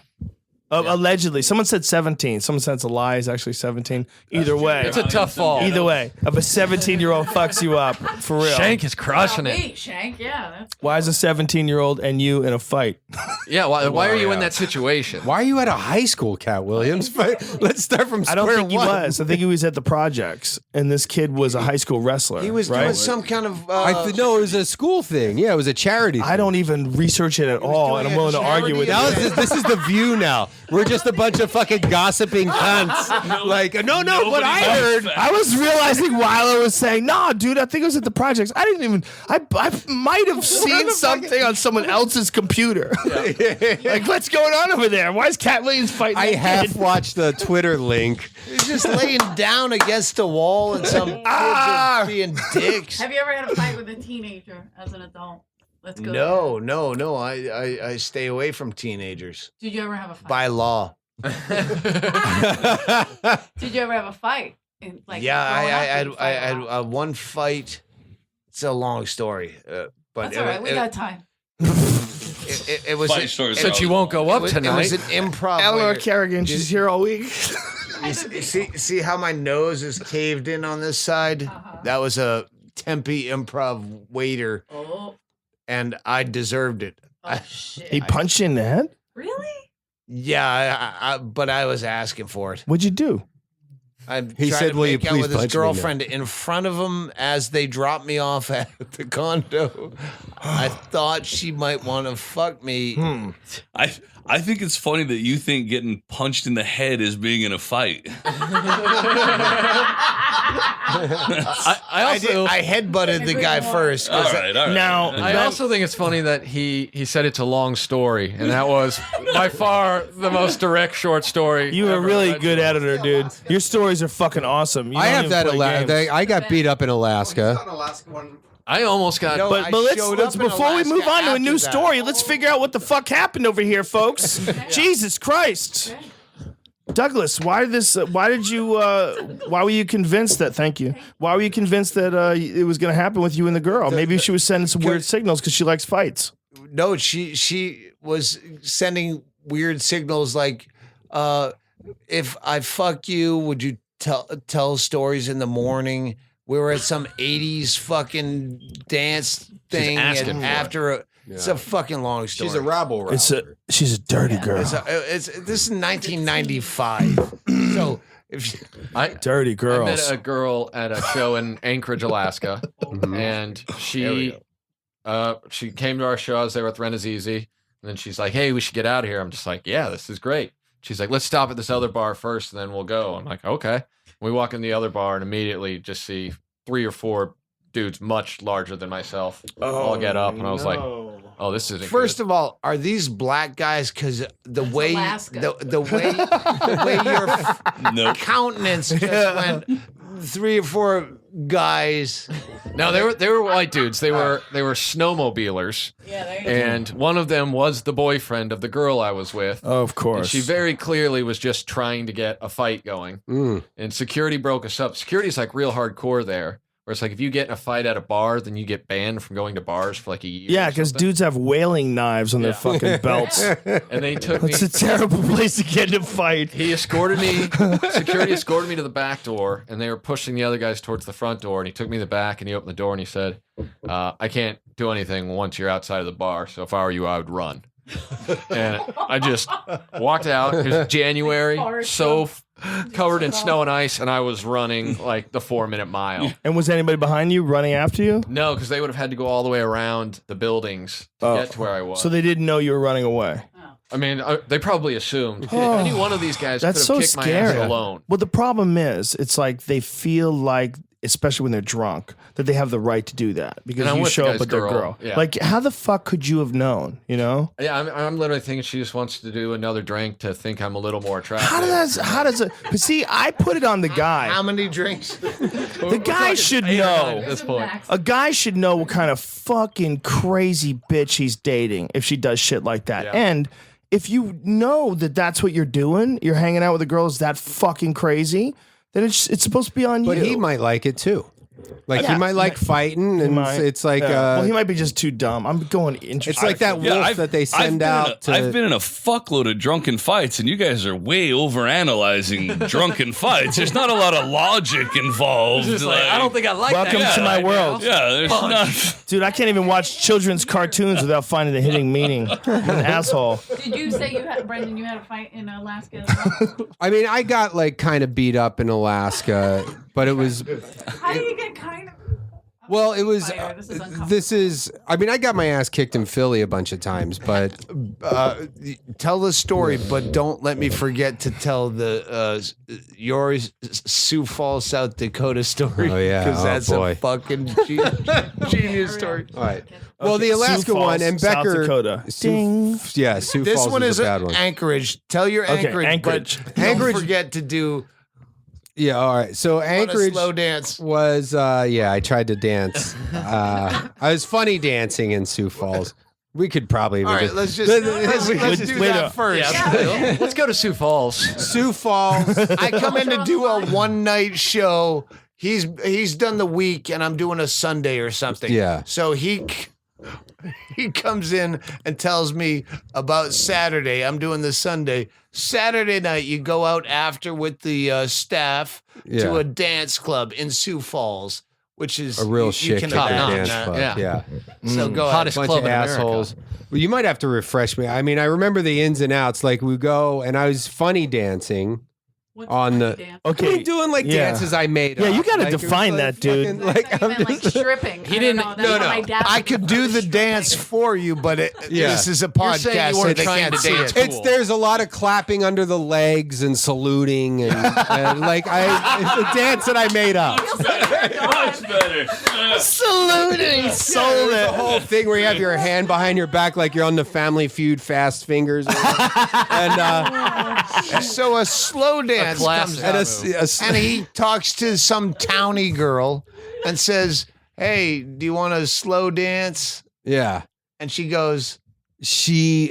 Allegedly, someone said 17. Someone said it's a lie. It's actually 17. Either way, It's a tough fall. either way, if a 17-year-old fucks you up for real, Shank is crushing it. Me, Shank. Yeah. That's why is a 17-year-old and you in a fight? Yeah, why are you in that situation? Why are you at a high school, Cat Williams? But let's start from I square don't think he one. was. I think he was at the projects, and this kid was a high school wrestler. He was right? doing some kind of. No, it was a school thing. Yeah, it was a charity thing. I don't even research it at all, and I'm willing to argue with you. Now this is the View now. We're just a bunch of fucking gossiping cunts. What I heard. I was realizing while I was saying, "No, dude, I think it was at the projects." I didn't even. I might have seen something on someone else's computer. Like, what's going on over there? Why is Cat Williams fighting? I that half kid? watched the Twitter link. He's just laying down against the wall, and some kids are being dicks. Have you ever had a fight with a teenager as an adult? Let's go. No. I stay away from teenagers Did you ever have a fight? by law. Did you ever have a fight? Yeah, growing up, I did you fight a had lot? one fight. It's a long story, but That's all right. We got time. it was. Funny story. Since you won't go up It was tonight. an improv. Eleanor where- Kerrigan, she's here all week. You see how my nose is caved in on this side? That was a Tempe improv waiter, Oh, and I deserved it. shit. He punched you in the head. Really? Yeah, but I was asking for it. What'd you do? He said, to "Will you make out please with his punch me now?" girlfriend in front of him as they dropped me off at the condo. I thought she might want to fuck me. I think it's funny that you think getting punched in the head is being in a fight. I headbutted the guy first. All right. Now, I also think it's funny that he said it's a long story, and that was by far the most direct short story. You were a ever really read. good editor, dude. Your stories are fucking awesome. You I don't have even that. play games. I got beat up in Alaska. I almost got. No, But I let's showed up in before we Alaska move on to a after new that. story, let's figure out what the fuck happened over here, folks. Jesus Christ, Douglas, why did you? Why were you convinced that? Thank you. Why were you convinced that it was going to happen with you and the girl? Maybe she was sending some weird signals because she likes fights. No, she was sending weird signals like, if I fuck you, would you tell stories in the morning? We were at some 80s fucking dance thing, asking and for it. after it's a fucking long story. She's a rabble. She's a dirty girl. This is 1995. So if Dirty I girls. met a girl at a show in Anchorage, Alaska, and she came to our show. I was there with Renazizi, and then she's like, "Hey, we should get out of here." I'm just like, "Yeah, this is great." She's like, "Let's stop at this other bar first, and then we'll go." I'm like, "Okay." We walk in the other bar and immediately just see 3 or 4 dudes much larger than myself all get up, and I was like, "Oh, this isn't first good." of all, are these black guys? Because the way Alaska. the way your Nope. countenance just went 3 or 4 guys. No, they were white dudes. They were snowmobilers, Yeah, there you go. and one of them was the boyfriend of the girl I was with. Of And course. she very clearly was just trying to get a fight going. And security broke us up. Security's like real hardcore there. Where it's like if you get in a fight at a bar, then you get banned from going to bars for like a year. Yeah, or because something. dudes have whaling knives on their fucking belts. And they took me. It's a terrible place to get in a fight. He escorted me. Security escorted me to the back door, and they were pushing the other guys towards the front door. And he took me to the back, and he opened the door, and he said, "I can't do anything once you're outside of the bar. So if I were you, I would run." And I just walked out. It was January, so covered in snow and ice, and I was running like the 4-minute mile. And was anybody behind you running after you? No, because they would have had to go all the way around the buildings to get to where I was. So they didn't know you were running away. I mean, they probably assumed any one of these guys could That's have so kicked my scary. ass alone. Well, the problem is, it's like they feel like especially when they're drunk, that they have the right to do that because And I'm you with show the up guy's with their girl. girl. Yeah. Like, how the fuck could you have known? You know? Yeah, I'm literally thinking she just wants to do another drink to think I'm a little more attractive. How does it? But see, I put it on the guy. How many drinks? The guy should know. At this point. A guy should know what kind of fucking crazy bitch he's dating if she does shit like that. Yeah. And if you know that that's what you're doing, you're hanging out with a girl who's that fucking crazy, then it's supposed to be on But you. he might like it too. Like Yeah, he might like fighting, and might. it's like well, he might be just too dumb. I'm going interested. it's like that wolf that they send out. I've been in a fuckload of drunken fights, and you guys are way overanalyzing drunken fights. There's not a lot of logic involved. Just like, I don't think I like Welcome that. to my world. Yeah, there's not. Dude, I can't even watch children's cartoons without finding the hitting meaning. I'm an asshole. Did you say you had, Brendan, you had a fight in Alaska as well? I mean, I got like kind of beat up in Alaska, but it was How do you get kind of... well, it was. Fire, this is uncomfortable. This is. I mean, I got my ass kicked in Philly a bunch of times, but Tell the story, but don't let me forget to tell the your Sioux Falls, South Dakota story. Oh, yeah. because Oh, that's boy. a fucking genius story. all right. Well, the Sioux Alaska Falls, one and South Becker. Dakota. Ding. Yeah, Sioux This Falls one is a bad one. Anchorage. Tell your Okay, Anchorage, Anchorage. but don't forget to do Yeah, all right. So on a Anchorage slow dance. was yeah, I tried to dance. I was funny dancing in Sioux Falls. We could probably All right, let's just let's do wait that up. first. Let's go to Sioux Falls. Sioux Falls. I come in to do a one night show. He's done the week, and I'm doing a Sunday or something. Yeah. So he comes in and tells me about Saturday. I'm doing the Sunday. Saturday night, you go out after with the staff Yeah. to a dance club in Sioux Falls, which is A real you shit can kicker imagine dance that. club. Yeah. Yeah. So go ahead. Hottest Bunch club of in assholes. America. Well, you might have to refresh me. I mean, I remember the ins and outs. Like we go and I was funny dancing. What's On funny the- dance? Okay. I'm doing like Yeah. dances I made. Yeah, up. you gotta Like, it was define like that, dude. fucking, I Like thought you I'm meant, like just. stripping. He didn't. I don't know. No, That's what my no. dad I was could do the stripping. dance for you, but Yeah. this is a You're saying podcast, you so weren't they trying can't to see dance. it. It's there's a lot of clapping under the legs and saluting and like it's a dance that I made up. Much better. Saluting. Sold The it. whole thing where you have your hand behind your back like you're on the Family Feud Fast Fingers, and So a slow dance classic. comes and out, and he talks to some towny girl and says, "Hey, do you want a slow dance?" yeah. And she goes, She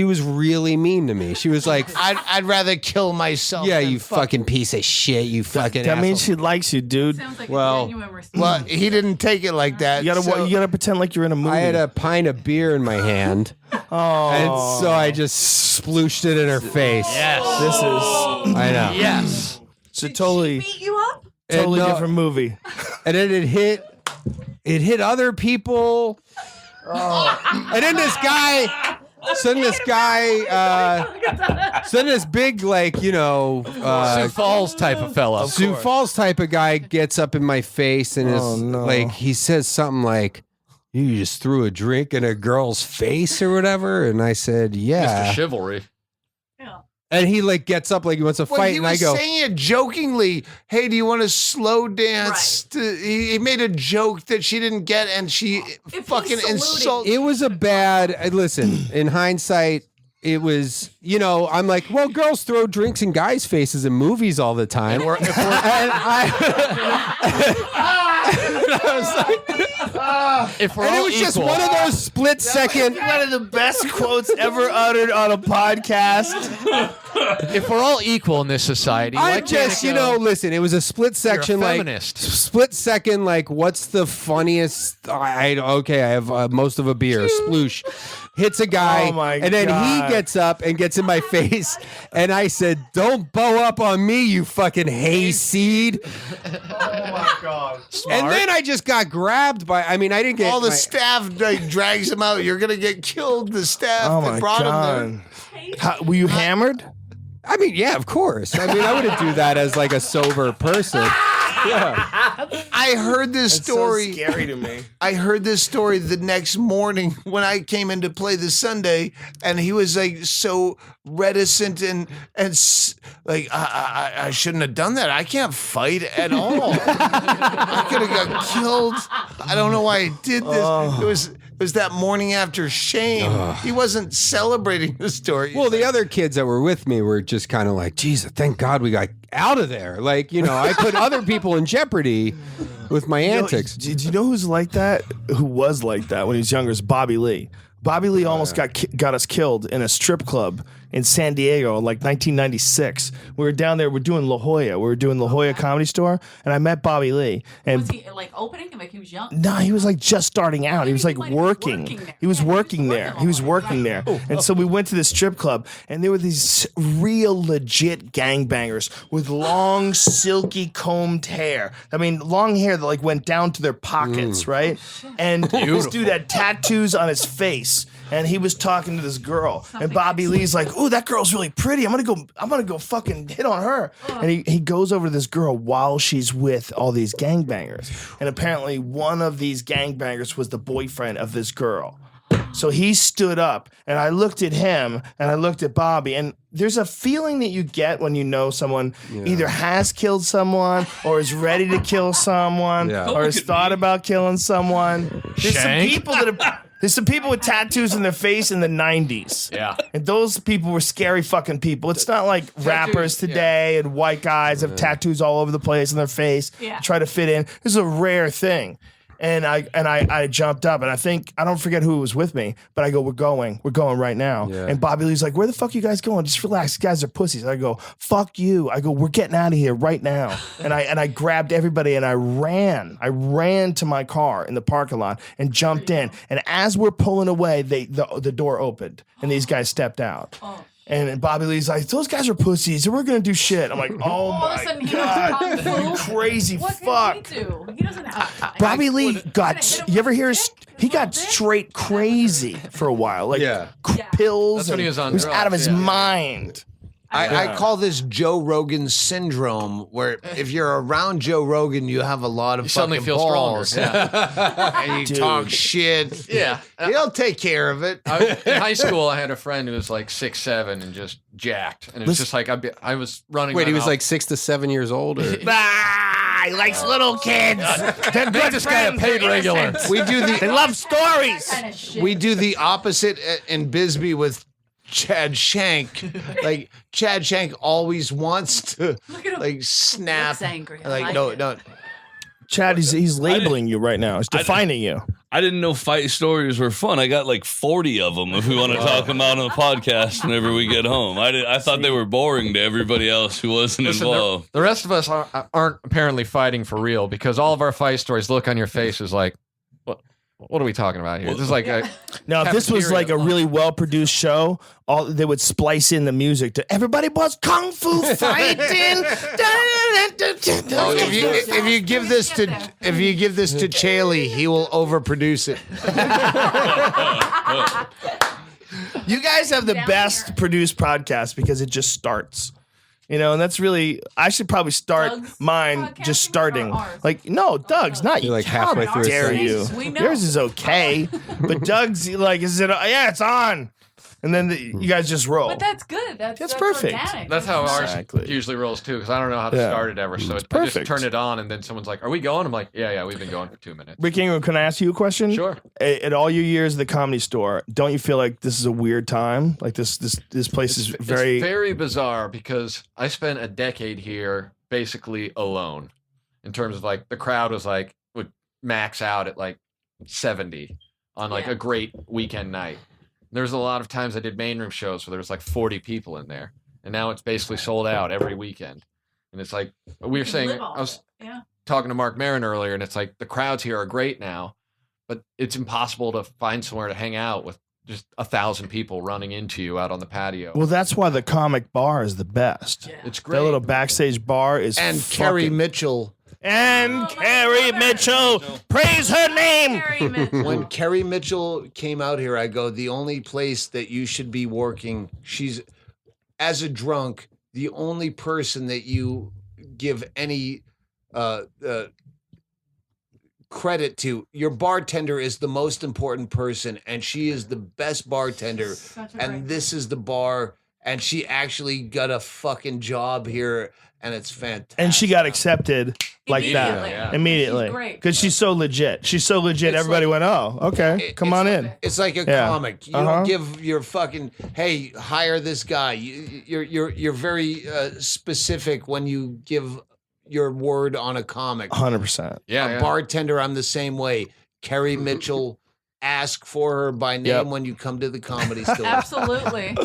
was really mean to me. She was like, I'd rather kill myself. yeah, than you fuck." fucking piece of shit, you fucking That means asshole. she likes you, dude. Sounds like Well, a genuine response. Well, he didn't take it like that. You so- gotta pretend like you're in a movie. I had a pint of beer in my hand, oh, and so I just splooshed it in her face. this is I know. Yes. so totally Beat you up? totally And, different movie. And then it hit other people. And then this guy, this big, like, Sioux Falls type of fella. Sioux Falls type of guy gets up in my face and is Oh, no. like, he says something like, you just threw a drink in a girl's face or whatever. And I said, yeah. Mr. Chivalry. Yeah. And he like gets up like he wants to Well, fight. he And I was go, saying it jokingly. Hey, do you want to slow dance? He made a joke that she didn't get, and she he's fucking saluting. insulted. it was a bad, listen, in hindsight, it was, I'm like, well, girls throw drinks in guys' faces in movies all the time. And If we're And it all was just equal, one of those split second. One of the best quotes ever uttered on a podcast. if we're all equal in this society, why I can't just, it go- listen, it was a split section, like feminist. split second, like what's the funniest? I have most of a beer, sploosh, hits a guy, Oh, my and then God. he gets up and gets in my face, and I said, "Don't bow up on me, you fucking hayseed." And then I just got grabbed by. I mean, I didn't get All the my- staff like, drags him out. You're gonna get killed. The staff Oh that my brought him god! there. How, were you hammered? I mean, yeah, of course. I mean, I wouldn't do that as like a sober person. Yeah. I heard this It's story. so scary to me. I heard this story the next morning when I came in to play this Sunday, and he was like so reticent and like I shouldn't have done that. I can't fight at all. I could have got killed. I don't know why I did this. It was that morning after shame. He wasn't celebrating the story. Well, the other kids that were with me were just kind of like, Jesus, thank God we got out of there. Like, I put other people in jeopardy with my antics. Did you know who's like that? Who was like that when he was younger? Is Bobby Lee. Bobby Lee almost got us killed in a strip club in San Diego in like 1996. We were down there. We're doing La Jolla. We were doing La Jolla Comedy Store, and I met Bobby Lee. And Was he like opening? Like he was young? no, he was like just starting out. He was like working. He was working there. He was working there. And so we went to this strip club, and there were these real legit gangbangers with long, silky, combed hair. I mean, long hair that like went down to their pockets, right? And this dude had tattoos on his face. And he was talking to this girl, and Bobby Lee's like, "Ooh, that girl's really pretty. I'm gonna go fucking hit on her." And he goes over to this girl while she's with all these gangbangers, and apparently one of these gangbangers was the boyfriend of this girl. So he stood up, and I looked at him, and I looked at Bobby, and there's a feeling that you get when you know someone either has killed someone or is ready to kill someone or has thought about killing someone. There's some people that have. There's some people with tattoos in their face in the 90s. Yeah. And those people were scary fucking people. It's not like rappers today and white guys have tattoos all over the place in their face, try to fit in. This is a rare thing. And I jumped up, and I don't forget who was with me, but I go, we're going right now. Yeah. And Bobby Lee's like, where the fuck are you guys going? Just relax, these guys are pussies. I go, fuck you. I go, we're getting out of here right now. And I grabbed everybody and I ran to my car in the parking lot and jumped in. And as we're pulling away, the door opened and these guys stepped out. And Bobby Lee's like, those guys are pussies, and we're gonna do shit. I'm like, oh my god, you crazy fuck. He doesn't have. Bobby Lee got. You ever hear? He got straight crazy for a while, like pills. That's when he was on He was drugs, out of his mind. I call this Joe Rogan syndrome, where if you're around Joe Rogan, you have a lot of You suddenly fucking feel balls. stronger. Yeah. And you talk shit. Yeah. He'll take care of it. In high school, I had a friend who was like 6'7" and just jacked, and it was just like I was running. Wait, he was around. like 6 to 7 years old? Or? He likes little kids. They're good this guy a friends. paid They're regular. innocent. We do They the love stories. we do the opposite in Bisbee with Chad Shank. Like Chad Shank always wants to like snap. Looks angry. I Like like no it. no. Chad, he's labeling you right now. He's defining you. I didn't know fight stories were fun. I got like 40 of them if we want to talk them out on the podcast whenever we get home. I thought they were boring to everybody else who wasn't involved. The rest of us aren't apparently fighting for real, because all of our fight stories, look on your face is like, what are we talking about here? This is like a Now, if this was like a really well-produced show, they would splice in the music to "Everybody was kung fu fighting." Oh, if you give this to Chaley, he will overproduce it. You guys have the best produced podcast because it just starts. And that's really, I should probably start Doug's mine podcast just or starting. ours? Like, no, Doug's not. You're like halfway through. Dare a you? We know. Yours is okay, but Doug's like, is it? Yeah, it's on. And then you guys just roll. But that's good. That's perfect. Organic. That's how ours Exactly. usually rolls too, because I don't know how to start it ever. So I just perfect. turn it on, and then someone's like, "Are we going?" I'm like, "Yeah, we've been going for 2 minutes." Rick Ingram, can I ask you a question? Sure. At all your years at the Comedy Store, don't you feel like this is a weird time? Like this place is very. It's very bizarre, because I spent a decade here basically alone, in terms of like the crowd was like would max out at like 70 on like a great weekend night. There's a lot of times I did main room shows where there was like 40 people in there, and now it's basically sold out every weekend. And it's like we were saying, I was talking to Mark Maron earlier, and it's like the crowds here are great now, but it's impossible to find somewhere to hang out with just 1,000 people running into you out on the patio. Well, that's why the comic bar is the best. It's great. That little backstage bar is And Carrie Mitchell. And Carrie Mitchell, praise her name. When Carrie Mitchell came out here, I go, the only place that you should be working, she's, as a drunk, the only person that you give any credit to. Your bartender is the most important person, and she is the best bartender. And this is the bar, and she actually got a fucking job here, and it's fantastic. And she got accepted like Immediately. that immediately She's great. because she's so legit. She's so legit. It's Everybody like- went, "Oh, okay, come on in." It's like a Yeah. comic. You Uh-huh. don't give your fucking hey, hire this guy. You're very specific when you give your word on a comic. 100%. Yeah, Bartender, I'm the same way. Kerry Mitchell, ask for her by name Yep. when you come to the comedy store. Absolutely.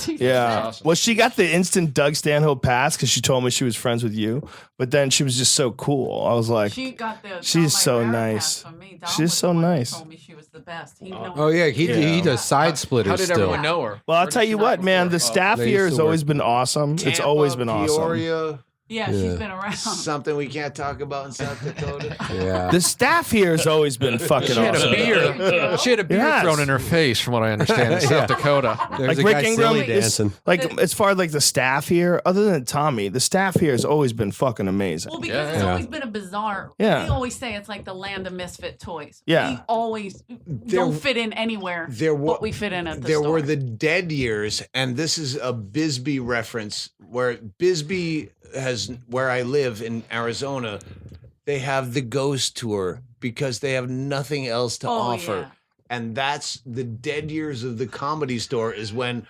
Yeah. awesome. Well, she got the instant Doug Stanhope pass because she told me she was friends with you. But then she was just so cool. I was like, She got the She's so Dom nice. pass from me. Dom She's was so the one that nice. Told me she was the best. He knows Oh yeah, he does side splitters How did still. everyone know her? well, I'll Where tell did you she what, work man. before? The staff They here used has to always work- been awesome. It's Tampa, always been awesome. Peoria, Yeah, she's been around. something we can't talk about in South Dakota. Yeah. The staff here has always been fucking She had a awesome. beer. She had a beer Yes. thrown in her face, from what I understand, in South Dakota. There's Like a Rick guy Ingram, silly dancing. like as far as like the staff here, other than Tommy, the staff here has always been fucking amazing. Well, because it's Yeah. always been a bizarre. Yeah. We always say it's like the land of misfit toys. Yeah. We always don't fit in anywhere. But we fit in at the there store. were the dead years, and this is a Bisbee reference where Bisbee has, where I live in Arizona, they have the ghost tour because they have nothing else to offer. Yeah. And that's the dead years of the comedy store is when,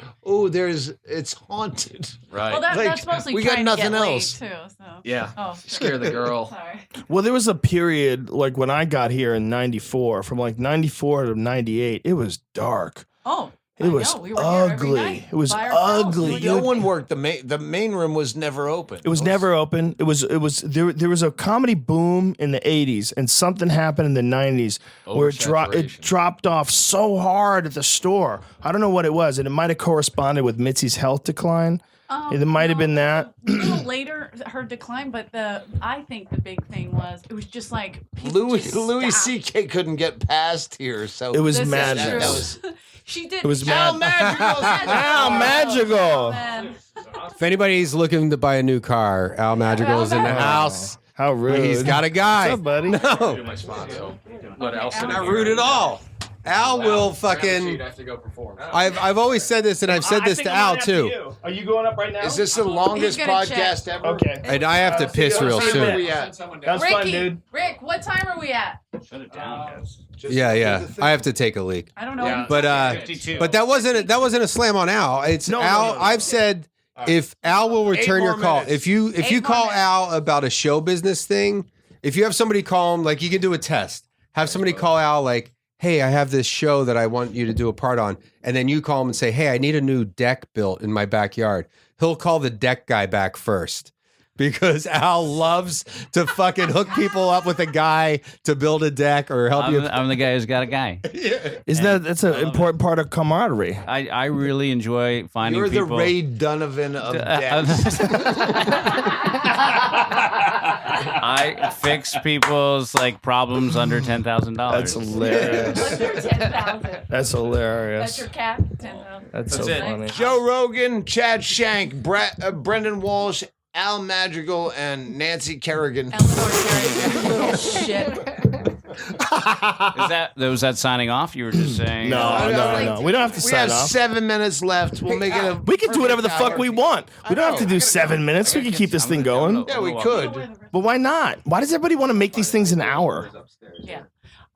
it's haunted. Right. Well, Like, that's mostly we got trying to nothing get laid, else. too. So. Yeah. Oh, Scare the girl. sorry. Well, there was a period like when I got here in '94, from like '94 to '98, it was dark. Oh. It I was know. We were here every ugly. night It was by ourselves. ugly. We You No would- one worked. The main room was never open. It was never open. It was there was a comedy boom in the 80s and something happened in the 90s where it Oversaturation. dropped off so hard at the store. I don't know what it was, and it might have corresponded with Mitzi's health decline. It might have been that. A little later, her decline, but I think the big thing was it was just like people Louis just Louis stopped. C.K. couldn't get past here, so It was This is magic. true. That was- She did. It was Al magic. Madrigal's Al Madrigal. Man. If anybody's looking to buy a new car, Al Madrigal is in the house. How rude. He's got a guy. What's up, buddy? No, My spot, so let Al sit not in rude here. at all. Al will Have a seat, fucking. I have to go perform. I've always said this, and I've said this to Al too. Are you going up right now? Is this the longest He's gonna podcast check. ever? Okay. And I have to piss real Where soon. we at? That's fun, Ricky, dude. Rick, what time are we at? Yeah. I have to take a leak. I don't know. But that wasn't a slam on Al. It's No, Al. no. I've said if Al will return your more call, minutes. if you 8 more call minutes. Al about a show business thing, if you have somebody call him, like you can do a test. Have somebody call Al like, hey, I have this show that I want you to do a part on, and then you call him and say, hey, I need a new deck built in my backyard. He'll call the deck guy back first. Because Al loves to fucking hook people up with a guy to build a deck or help you. I'm the guy who's got a guy. That's an important part of camaraderie. I really enjoy finding You're the people. Ray Donovan of decks. I fix people's like problems under $10,000. That's hilarious. Under 10,000. That's hilarious. That's your cap? 10,000. That's so That's it. funny. Joe Rogan, Chad Shank, Brendan Walsh, Al Madrigal, and Nancy Kerrigan. Eleanor Cherry, little shit. Was that signing off? You were just saying. No. We don't have to We sign have off. 7 minutes left. We'll make it a. We can do whatever the fuck we want. We don't have to do 7 minutes. We can keep this thing going. Yeah, we could. But why not? Why does everybody want to make these things an hour? Yeah.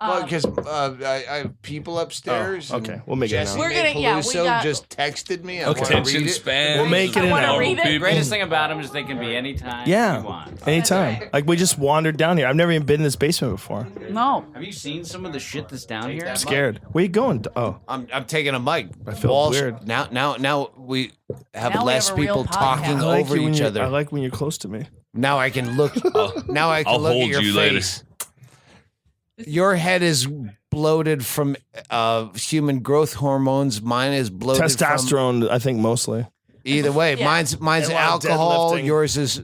Well, because I have people upstairs. Oh, okay. and We'll make it Jesse an hour. We're gonna- yeah, we Peluso got- just texted me. I Okay. want to read Attention it. span. We'll make it I an wanna hour. read it. The greatest thing about them is they can be anytime Yeah. you want. Anytime. Like we just wandered down here. I've never even been in this basement before. No. Have you seen some of the shit that's down here? I'm scared. Where you going? Oh, I'm taking a mic. I feel Walsh, weird. Now we have Now we less have a real people talking podcast. I like over you when each you're- other. I like when you're close to me. Now I can look. Now I can I'll look at hold your you later. face. Your head is bloated from human growth hormones. Mine is bloated Testosterone, I think mostly. From either way, Yeah. mine's And a lot of alcohol. deadlifting. Yours is.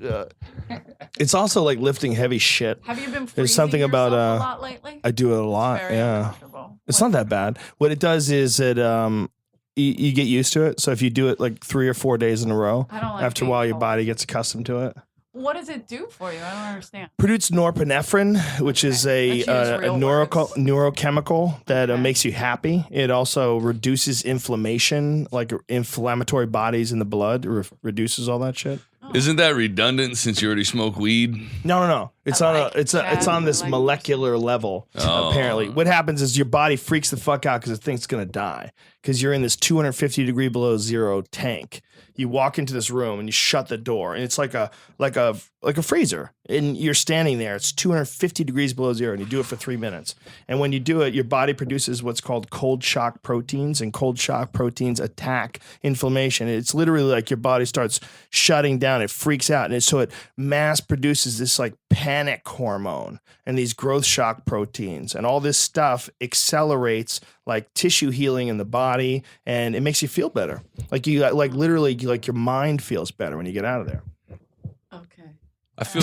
It's also like lifting heavy shit. Have you been freezing There's something about, yourself a lot lately? I do it a lot. Very Yeah. uncomfortable. It's not that bad. What it does is it you get used to it. So if you do it like 3 or 4 days in a row, I don't like after a being while your cold. body gets accustomed to it. what does it do for you? I don't understand. Produce norepinephrine, which is a neurochemical that makes you happy. It also reduces inflammation, like inflammatory bodies in the blood. Reduces all that shit. Isn't that redundant since you already smoke weed? No. It's on this molecular level. Apparently, what happens is your body freaks the fuck out because it thinks it's gonna die because you're in this 250 degree below zero tank. You walk into this room and you shut the door, and it's like a freezer, and you're standing there. It's 250 degrees below zero, and you do it for 3 minutes. And when you do it, your body produces what's called cold shock proteins, and cold shock proteins attack inflammation. It's literally like your body starts shutting down. It freaks out, and so it mass produces this like panic hormone and these growth shock proteins, and all this stuff accelerates like tissue healing in the body, and it makes you feel better. Like you literally like your mind feels better when you get out of there. Okay. I feel.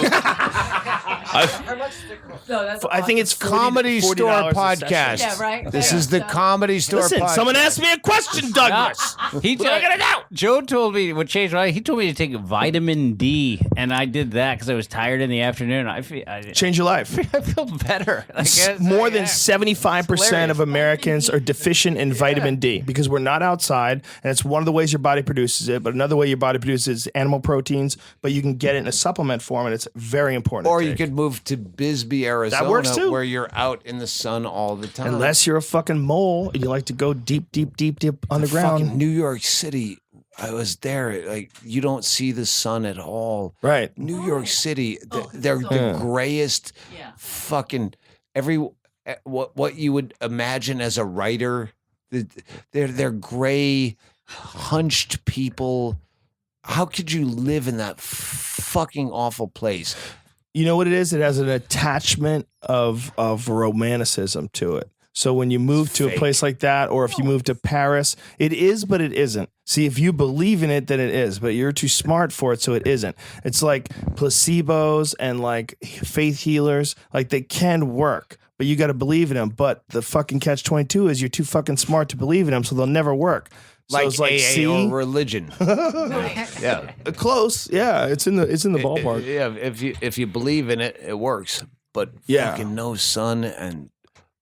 I think it's Comedy Store Podcast. Yeah, right. This is the Comedy Store Listen, Podcast. someone asked me a question, Douglas. What am I gonna do? Joe told me what changed. Right? He told me to take vitamin D, and I did that because I was tired in the afternoon. I Change your life. I feel better. More than 75% of Americans are deficient in vitamin D because we're not outside, and it's one of the ways your body produces it. But another way your body produces animal proteins, but you can get it in a supplement form, and it's very important. Or you could move to Bisbee, Arizona, That works too. where you're out in the sun all the time. Unless you're a fucking mole and you like to go deep underground. Fucking New York City, I was there. Like, you don't see the sun at all. Right. New York City, they're the grayest fucking what you would imagine as a writer. They're gray, hunched people. How could you live in that fucking awful place? You know what it is? It has an attachment of romanticism to it. So when you move to a place like that, or if you move to Paris, it is, but it isn't. See, if you believe in it, then it is, but you're too smart for it, so it isn't. It's like placebos and like faith healers, like they can work, but you got to believe in them. But the fucking catch-22 is you're too fucking smart to believe in them, so they'll never work. So Like it's like AA or religion. Yeah. Close. Yeah, it's in the ballpark. Yeah, if you believe in it, it works. But fucking no sun and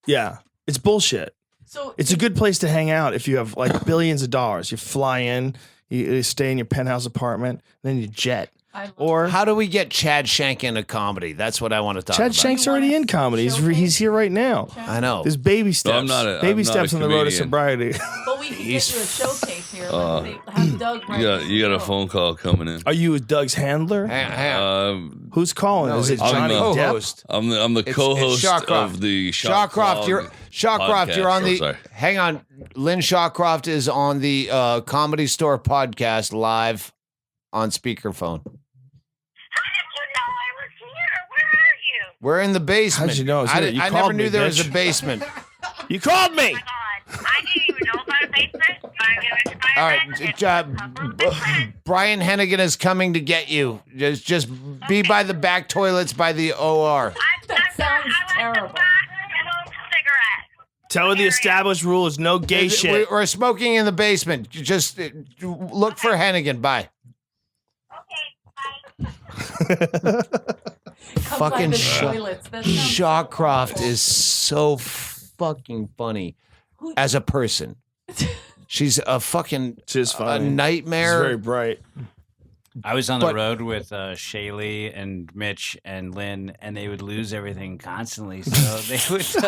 Yeah. It's bullshit. So It's a good place to hang out if you have like billions of dollars. You fly in, you stay in your penthouse apartment, then you jet. Or how do we get Chad Shank into comedy? That's what I want to talk Chad about. Shank's already in comedy. He's here right now. I know. There's baby steps. I'm not a steps on the road to comedian. sobriety. But we can get you a showcase here. Have Doug write You got a this phone call coming in. Are you Doug's handler? Hang on. Who's calling? No, Is it it's Johnny I'm the Depp? co-host. I'm the It's co-host Shawcroft. of the Shawcroft, you're on the. Sorry. Hang on, Lynn Shawcroft is on the Comedy Store Podcast live on speakerphone. We're in the basement. How'd you know I was I, here? You I called never knew me, there was a bitch. basement. You called me. I didn't even know about a basement. All right, Brian Hennigan is coming to get you. Just be by the back toilets by the OR. That sounds terrible. Tell her the established rule is no gay shit. We're smoking in the basement. Just look for Hennigan. Bye. Fucking Shawcroft is so fucking funny as a person. She's a fucking a nightmare. She's very bright. I was on the road with Shaylee and Mitch and Lynn, and they would lose everything constantly. So they would. She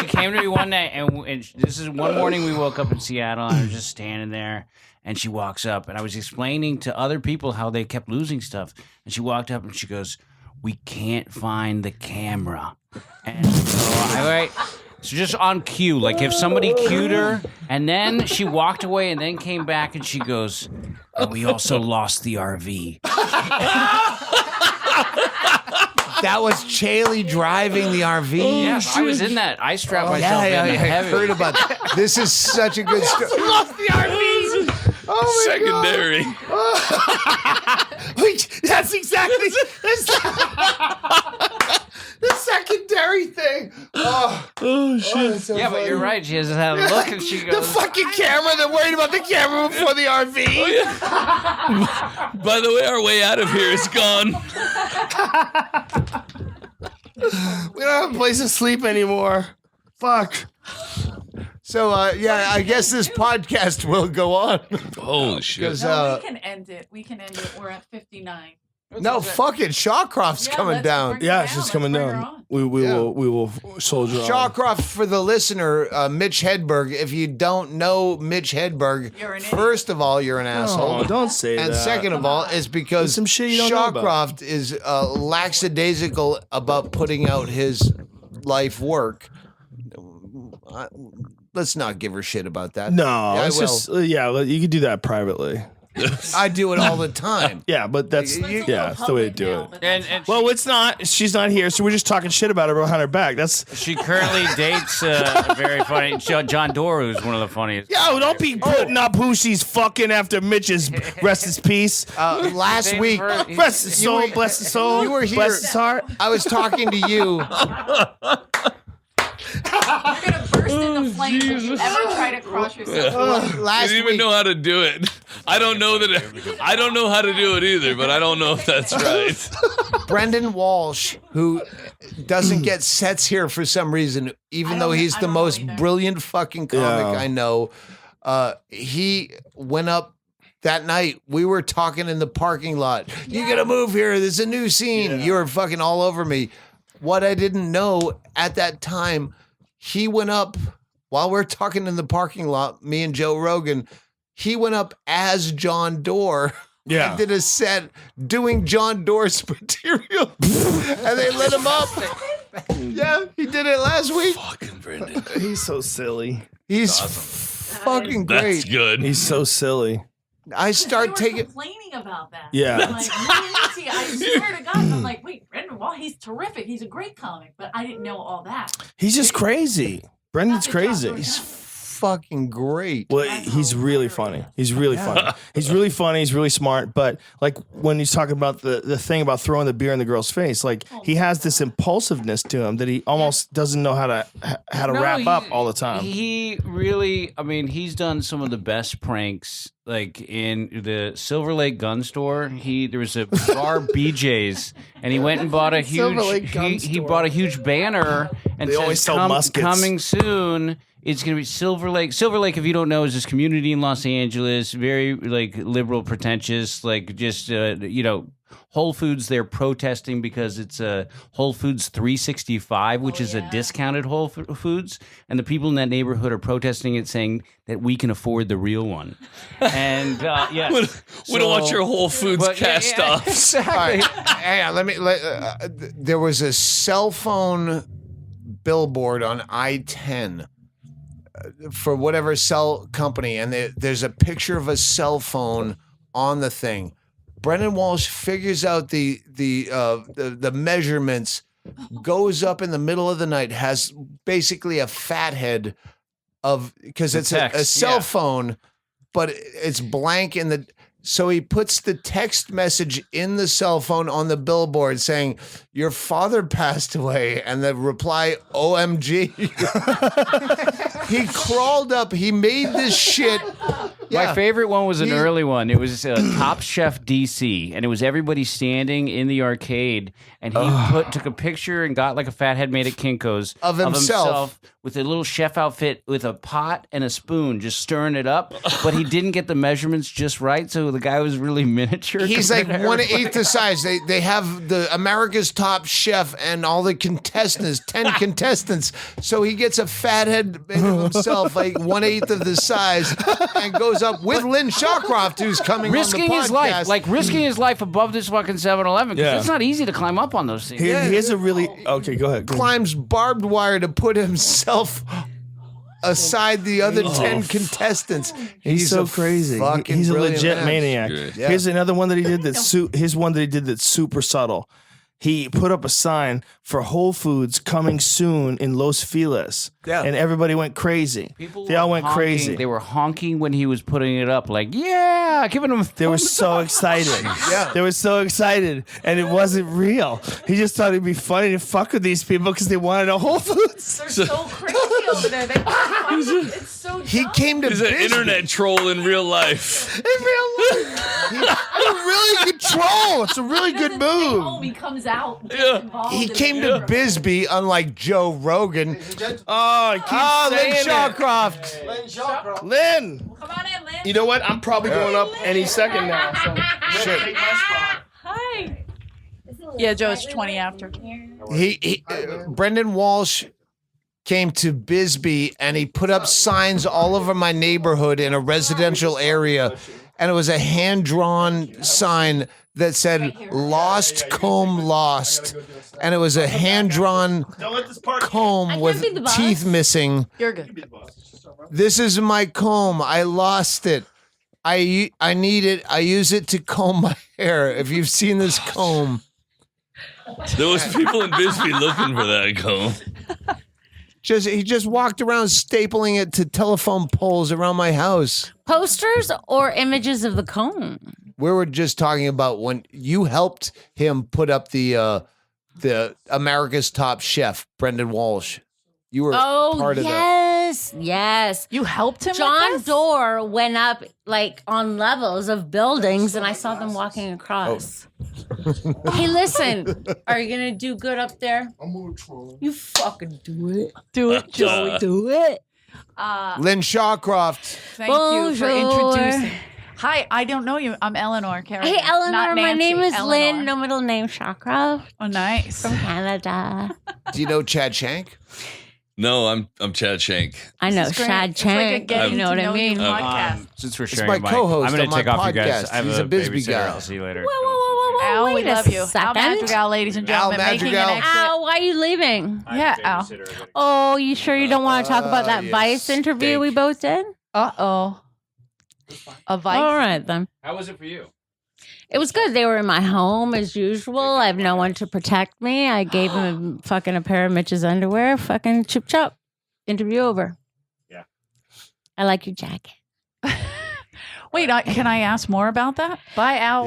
came to me one night, and this is one morning we woke up in Seattle, and I was just standing there, and she walks up, and I was explaining to other people how they kept losing stuff, and she walked up and she goes, "We can't find the camera," and so So just on cue, like if somebody cued her, and then she walked away and then came back and she goes, "And we also lost the RV." That was Chaley driving the RV. Yeah, I was in that. I strapped myself in I heavy. heard about that. This is such a good story. Lost the RV. Oh my Secondary. Wait, that's exactly the secondary thing. Oh. Oh shit! So Yeah, but you're right. She has had a look and she The goes, fucking camera. They're worried about the camera before the RV. By the way, our way out of here is gone. We don't have a place to sleep anymore. Fuck. So, yeah, I guess this podcast will go on. Holy shit. No, we can end it. We're at 59. No, fuck it. Shawcroft's coming let's down. bring her Yeah, down. she's Let's coming bring her down. on. We will soldier on. Shawcroft, for the listener, Mitch Hedberg. If you don't know Mitch Hedberg, You're an idiot. first of all, you're an asshole. Oh, don't say And that. second of all, is because There's some shit you don't know about. Shawcroft is lackadaisical about putting out his life work. Let's not give her shit about that. No, Yeah, it's just you can do that privately. I do it all the time. Yeah, but that's But it's a yeah, little it's the way to public do now, it. but that's and Well, it's not. She's not here, so we're just talking shit about her behind her back. That's she currently dates a very funny John Doerr, who's one of the funniest. yo. Don't be putting up who she's fucking after Mitch's rest his peace. Last Same week, for- Rest his soul, bless his soul. You were here. Bless his heart. I was talking to you. You're gonna burst into flames if you ever try to cross yourself. I Last didn't even week, know how to do it. I don't know I don't know how to do it either, but I don't know if that's right. Brendan Walsh, who doesn't get sets here for some reason, even though he's I the don't know most either. brilliant fucking comic Yeah. I know, he went up that night. We were talking in the parking lot. You gotta move here. There's a new scene. You were fucking all over me. What I didn't know at that time, he went up while we're talking in the parking lot, me and Joe Rogan, he went up as John Doerr. Yeah. And did a set doing John Doerr's material. And they let him up. Yeah, he did it last week. Fucking Brendan. He's so silly. He's fucking That's great. good. He's so silly. I We start were taking. complaining about that. Yeah. I'm like, I swear to God, I'm like, wait, Brendan Wall, he's terrific. He's a great comic, but I didn't know all that. He's just crazy. Brendan's Not the John crazy. Doerr He's guy. fucking great. Well, That's he's really hilarious. funny. He's really funny. He's really funny. He's really smart. But like when he's talking about the thing about throwing the beer in the girl's face, like he has this impulsiveness to him that he almost doesn't know how to No, wrap he- up all the time. He really, I mean, he's done some of the best pranks. Like in the Silver Lake gun store, there was a bar BJ's, and he went and bought a Silver Lake huge. gun He store. bought a huge banner and They always says, sell muskets. "Coming soon." It's going to be Silver Lake. Silver Lake, if you don't know, is this community in Los Angeles, very like liberal, pretentious, like just Whole Foods. They're protesting because it's Whole Foods 365, which is a discounted Whole Foods, and the people in that neighborhood are protesting it, saying that we can afford the real one. And yeah, We don't want your Whole Foods cast off. Exactly. All right, hang on. There was a cell phone billboard on I-10 for whatever cell company, and there's a picture of a cell phone on the thing. Brendan Walsh figures out the measurements, goes up in the middle of the night, has basically a fathead of because it's a text, cell yeah. phone, but it's blank in the. So he puts the text message in the cell phone on the billboard saying, "Your father passed away," and the reply, "OMG." He crawled up. He made this shit. My favorite one was an He- early one. It was Top Chef DC, and it was everybody standing in the arcade, and he took a picture and got like a fathead made at Kinko's Of himself. with a little chef outfit with a pot and a spoon, just stirring it up. But he didn't get the measurements just right, so the guy was really miniature. He's like compared to 1/8 the size. They have the America's Top Chef and all the contestants, 10 contestants. So he gets a fathead made of himself, like 1/8 of the size, and goes up with Lynn Shawcroft, who's coming risking on the podcast. his life, like risking his life above this fucking 7-Eleven, because Yeah. it's not easy to climb up on those things. He has a really okay. Go ahead. climbs barbed wire to put himself aside the other 10 contestants. He's so crazy. fucking He's a brilliant legit man. maniac. Good. Yeah. Here's another one that he did his one that he did that's super subtle. he put up a sign for Whole Foods coming soon in Los Feliz. Yeah. And everybody went crazy. They all went crazy. They were honking when he was putting it up, like, yeah, giving them. They were so excited. Yeah. They were so excited. And it wasn't real. He just thought it'd be funny to fuck with these people because they wanted a Whole Foods. They're so crazy over there. It's so He came to He's an Bisbee. internet troll in real life. In real life. He's a really good troll. It's a really good move. He comes out. Yeah. He came to Bisbee, unlike Joe Rogan. Oh, I keep Lynn saying Shawcroft. Lynn. Come on in, Lynn. You know what? I'm probably going up any second now. So Sure. take my spot. Hi. Yeah, Joe, it's 20 after. Brendan Walsh came to Bisbee and he put up signs all over my neighborhood in a residential area, and it was a hand-drawn sign that said "Lost Comb Lost," and it was a hand-drawn comb with teeth missing. You're good. This is my comb. I lost it. I need it. I use it to comb my hair. If you've seen this comb. There was people in Bisbee looking for that comb. He just walked around stapling it to telephone poles around my house. Posters or images of the comb? We were just talking about when you helped him put up the America's Top Chef, Brendan Walsh. You were part of that. Yes. You helped him John with this? Doerr went up like on levels of buildings, and I saw them walking across. Hey, listen, are you gonna do good up there? I'm gonna try. You fucking do it. Do it, Joey. Do it. Lynn Shawcroft. Thank you for Bonjour. introducing. Hi, I don't know you. I'm Eleanor. Carrie. Hey, Eleanor. Not My Nancy, name is Eleanor. Lynn. No middle name. Shawcroft Oh, nice. from Canada. Do you know Chad Shank? No, I'm Chad Shank. I know This is great. Shad It's like a Chang. getting You know to what I know you mean? podcast. Since we're It's sharing my a mic, co-host I'm going on to take my off you guys. podcast. I have He's a a Bisbee babysitter. guy. I'll see you later. Al, we Wait a love you. Al second. Madrigal, ladies and gentlemen, Al making an Madrigal. exit. Al, why are you leaving? Yeah, Al. Oh, you sure you don't want to talk about that you Vice interview stink. we both did? Uh-oh. A Vice? All right, then. How was it for you? It was good. They were in my home as usual. I have no one to protect me. I gave him fucking a pair of Mitch's underwear. Fucking chip chop. Interview over. Yeah. I like your jacket. Wait, can I ask more about that? Bye, Al.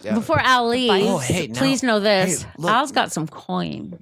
Yeah. Before Al leaves, Oh, hey, now- please know this. hey, look. Al's got some coin.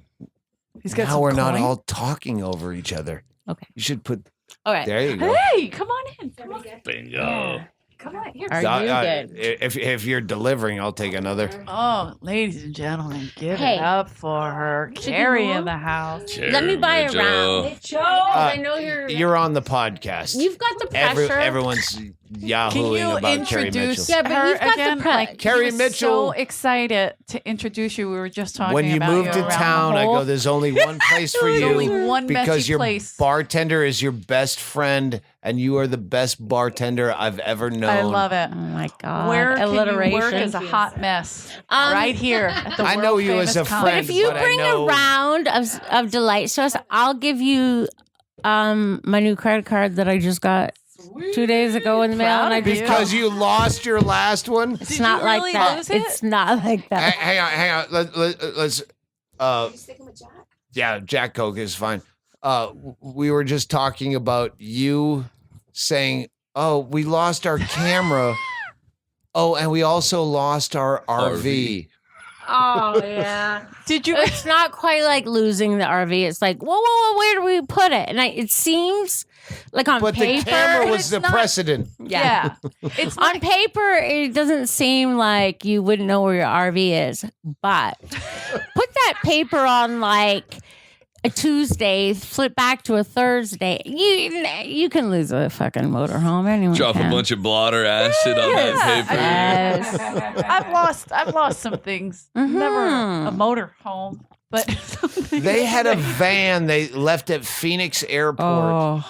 He's got Now some we're not coin. all talking over each other. Okay. You should put. All right. There you go. Hey, come on in. Come on. Bingo. Come on. Here. Are you good? If you're delivering, I'll take another. Oh, ladies and gentlemen, give Hey. it up for her. Should Carrie you in move? the house. Let me buy a Joe. round. Joe, I know You're on the podcast. You've got the pressure. Everyone's Can yahooing you about Carrie Mitchell. introduce Yeah, but her you've got the again? pre- Like, Carrie he was Mitchell. So excited to introduce you. We were just talking When you about move you to around town, the I whole- go, there's only one place for There's you only one because messy your place. bartender is your best friend and you are the best bartender I've ever known. I love it. Oh my God. Where can you Alliteration. work as a hot mess? Um, right here at the I know you as a world-famous friend, But if you but I bring a know- round of delights to us, I'll give you my new credit card that I just got 2 days ago in the mail, and I just Because you lost your last one? It's Did not you like really that. lose it? It's not like that. Hang on. Let's. Yeah, Jack Coke is fine. We were just talking about you saying, "Oh, we lost our camera. Oh, and we also lost our RV." Oh yeah. Did you? It's not quite like losing the RV. It's like, whoa, where do we put it? And it seems like on But paper, the camera was it's the not- precedent. Yeah. It's on not. paper, it doesn't seem like you wouldn't know where your RV is. But put that paper on like a Tuesday, flip back to a Thursday. You can lose a fucking motorhome. Anyone Drop can. a bunch of blotter acid on that paper. Yes. I've lost some things. Mm-hmm. Never a motor home, but They had a van they left at Phoenix Airport. Oh.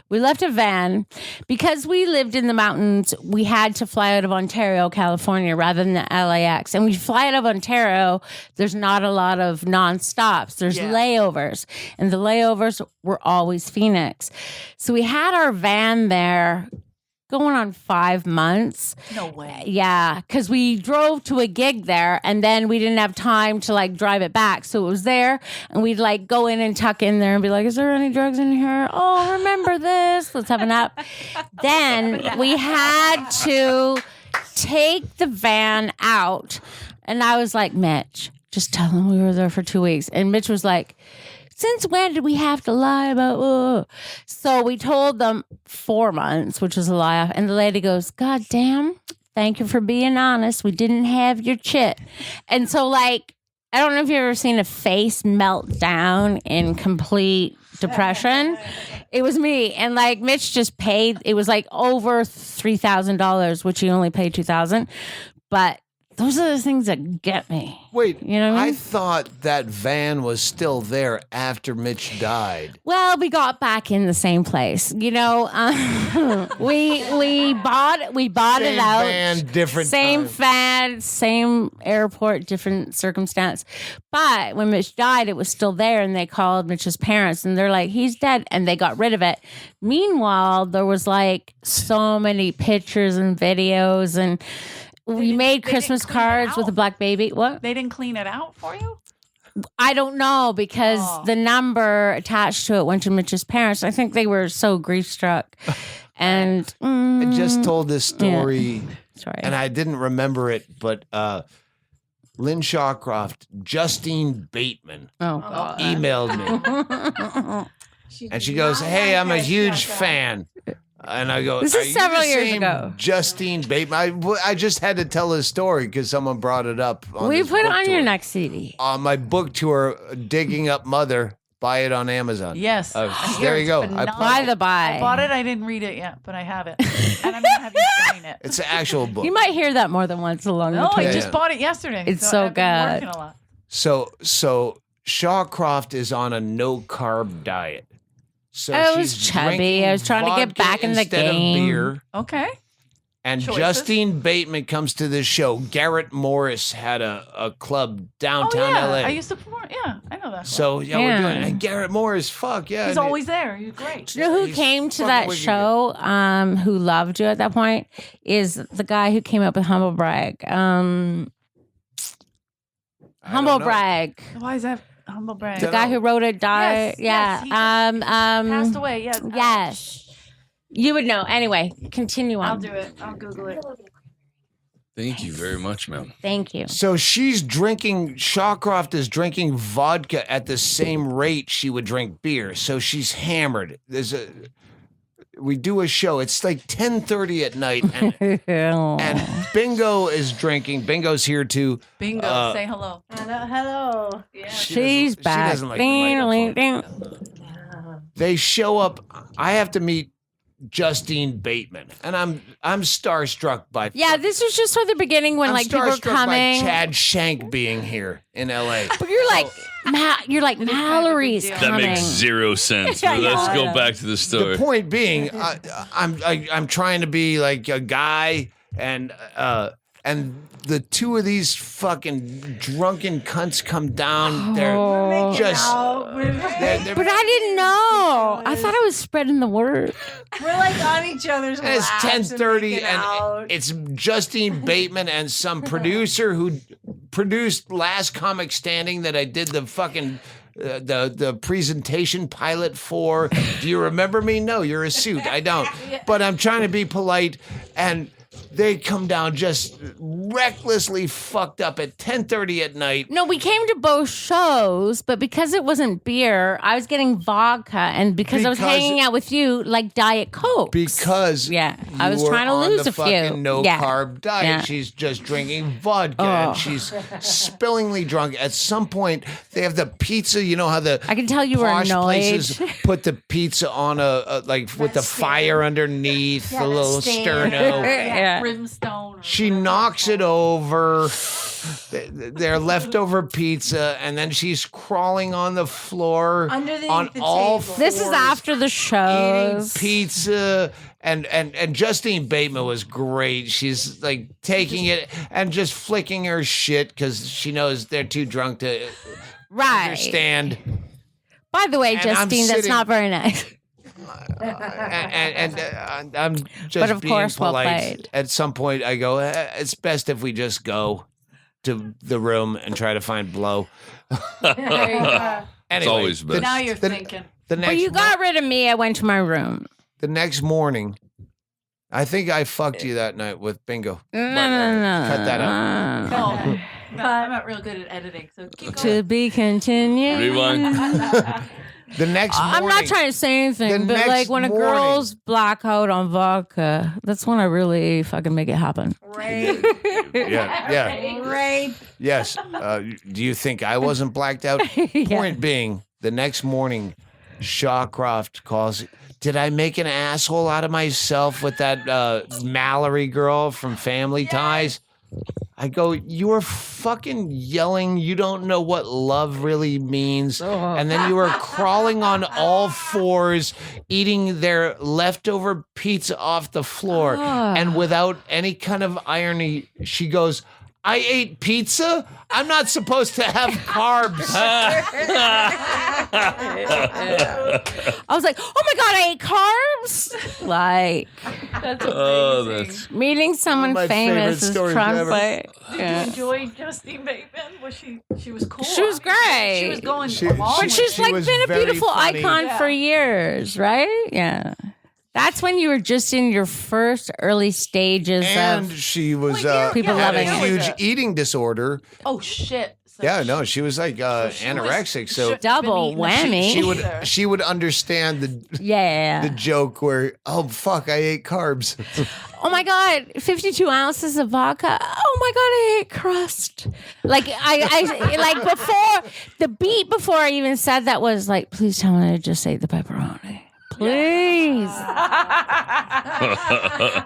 We left a van because we lived in the mountains. We had to fly out of Ontario, California, rather than the LAX. And we fly out of Ontario. There's not a lot of nonstops. There's layovers, and the layovers were always Phoenix. So we had our van there going on 5 months. No way. Yeah, because we drove to a gig there, and then we didn't have time to like drive it back, so it was there, and we'd like go in and tuck in there and be like, "Is there any drugs in here? Oh, remember this? Let's have a nap." Then we had to take the van out, and I was like, "Mitch, just tell them we were there for 2 weeks." And Mitch was like, "Since when did we have to lie about?" So we told them 4 months, which was a lie. And the lady goes, "God damn, thank you for being honest. We didn't have your chit." And so, like, I don't know if you've ever seen a face melt down in complete depression. It was me. And like Mitch just paid, it was like over $3,000, which he only paid $2,000. But those are the things that get me. Wait, you know what I mean? I thought that van was still there after Mitch died. Well, we got back in the same place. You know, we bought Same it out. van, different same time. van, same airport, different circumstance. But when Mitch died, it was still there, and they called Mitch's parents, and they're like, "He's dead," and they got rid of it. Meanwhile, there was like so many pictures and videos, and we made Christmas cards with a black baby. What? They didn't clean it out for you? I don't know, because the number attached to it went to Mitch's parents. I think they were so grief struck. And I just told this story, Sorry. and I didn't remember it, but Lynn Shawcroft, Justine Bateman, God. emailed me. And she goes, "Hey, I'm a huge fan." And I go, This "Are is you several the years same ago. Justine Bateman." I just had to tell this story because someone brought it up. We this put it book on tour. your next CD. On my book tour, Digging Up Mother. Buy it on Amazon. Yes. I hear There you it's go. phenomenal. By the by. I bought it. I didn't read it yet, but I have it. And I'm going to have you sign it. It's an actual book. You might hear that more than once along No, the I way. just bought it yesterday. It's so I've been good. working a lot. So Shawcroft is on a no carb diet. So I was she's chubby. drinking I was trying to get vodka back in the instead of game. beer. Okay. And Choices. Justine Bateman comes to this show. Garrett Morris had a club Oh, downtown yeah. LA. I used to perform. Yeah, I know that. So yeah, we're doing. And Garrett Morris, fuck yeah, He's always there. He's great. You know who He's came to fucking that wicked show, who loved you at that point, is the guy who came up with Humble Brag. Humble know. Brag. Why is that humble brag? The guy who wrote it died. Yes, Yeah. he passed away. Yeah. Yes. You would know. Anyway, continue on. I'll do it. I'll Google it. Thank you very much, ma'am. Thank you. So she's drinking. Shawcroft is drinking vodka at the same rate she would drink beer. So she's hammered. We do a show. It's like 10:30 at night, and Bingo is drinking. Bingo's here too. Bingo, say hello. Hello. Yeah. She's back. doesn't like the They show up. I have to meet Justine Bateman, and I'm starstruck by. Yeah, this was just for the beginning when I'm like people were starstruck coming. by Chad Shank being here in LA. But you're like, Mallory's That coming. makes zero sense. Yeah, But let's yeah. go back to the story. The point being, I'm trying to be like a guy, and the two of these fucking drunken cunts come down. They're just. they're- But I didn't know. I thought I was spreading the word. We're like on each other's and it's laps 10:30, making and out. it's Justine Bateman and some producer who produced Last Comic Standing that I did the fucking. The presentation pilot for. Do you remember me? No, you're a suit. I don't. But I'm trying to be polite, and they come down just recklessly fucked up at 10:30 at night. No, we came to both shows, but because it wasn't beer, I was getting vodka, and because I was Because- hanging out with you, like Diet Coke. Because I was you were trying to on lose the a few. fucking no Yeah. carb diet. Yeah. She's just drinking vodka Oh. and she's spillingly drunk. At some point, they have the pizza. You know how the I can tell you were posh annoyed. places put the pizza on a like with the fire underneath, Yeah, the that little stand. sterno. Yeah. Brimstone. She knocks it over. Their leftover pizza, and then she's crawling on the floor Underneath on the all table. This is fours, after the eating shows. pizza. And Justine Bateman was great. She's like taking it and just flicking her shit because she knows they're too drunk to Right. understand. By the way, And I'm Justine, that's sitting- not very nice. and I'm just But of being course, well polite. played. At some point, I go, it's best if we just go to the room and try to find blow. There you go. It's Anyway, always best. Now you're thinking. the But next you got rid of me. I went to my room. the next morning, I think I fucked you that night with bingo. No. Cut that out. No, I'm not real good at editing, so keep To going. be continued. Rewind. The next morning, I'm not trying to say anything, The but like next when a morning- girl's black out on vodka, that's when I really fucking make it happen. Rape. Yeah. Rape. Yes. Do you think I wasn't blacked out? Point being, the next morning, Shawcroft calls. Did I make an asshole out of myself with that Mallory girl from Family Ties? I go, you were fucking yelling. You don't know what love really means. And then you were crawling on all fours, eating their leftover pizza off the floor. And without any kind of irony, she goes, I ate pizza? I'm not supposed to have carbs. I was like, oh my God, I ate carbs? Like, That's Oh, amazing. that's meeting someone my famous favorite is stories Trump. ever. Like, Did you enjoy Justine Bateman? Was she was cool? She was I mean, great. She was going She- along But with she's She like was been a very beautiful funny. icon Yeah. for years, right? Yeah. That's when you were just in your first early stages And of she was People had loving a it. huge eating disorder. Oh shit. So Yeah, she- no, she was like she was- anorexic. So shouldn't double been eating the whammy. she would either. she would understand the yeah. joke where, oh fuck, I ate carbs. Oh my God, 52 ounces of vodka. Oh my God, I ate crust. Like I like before the beat before I even said that was like, please tell me I just ate the pepperoni. Please.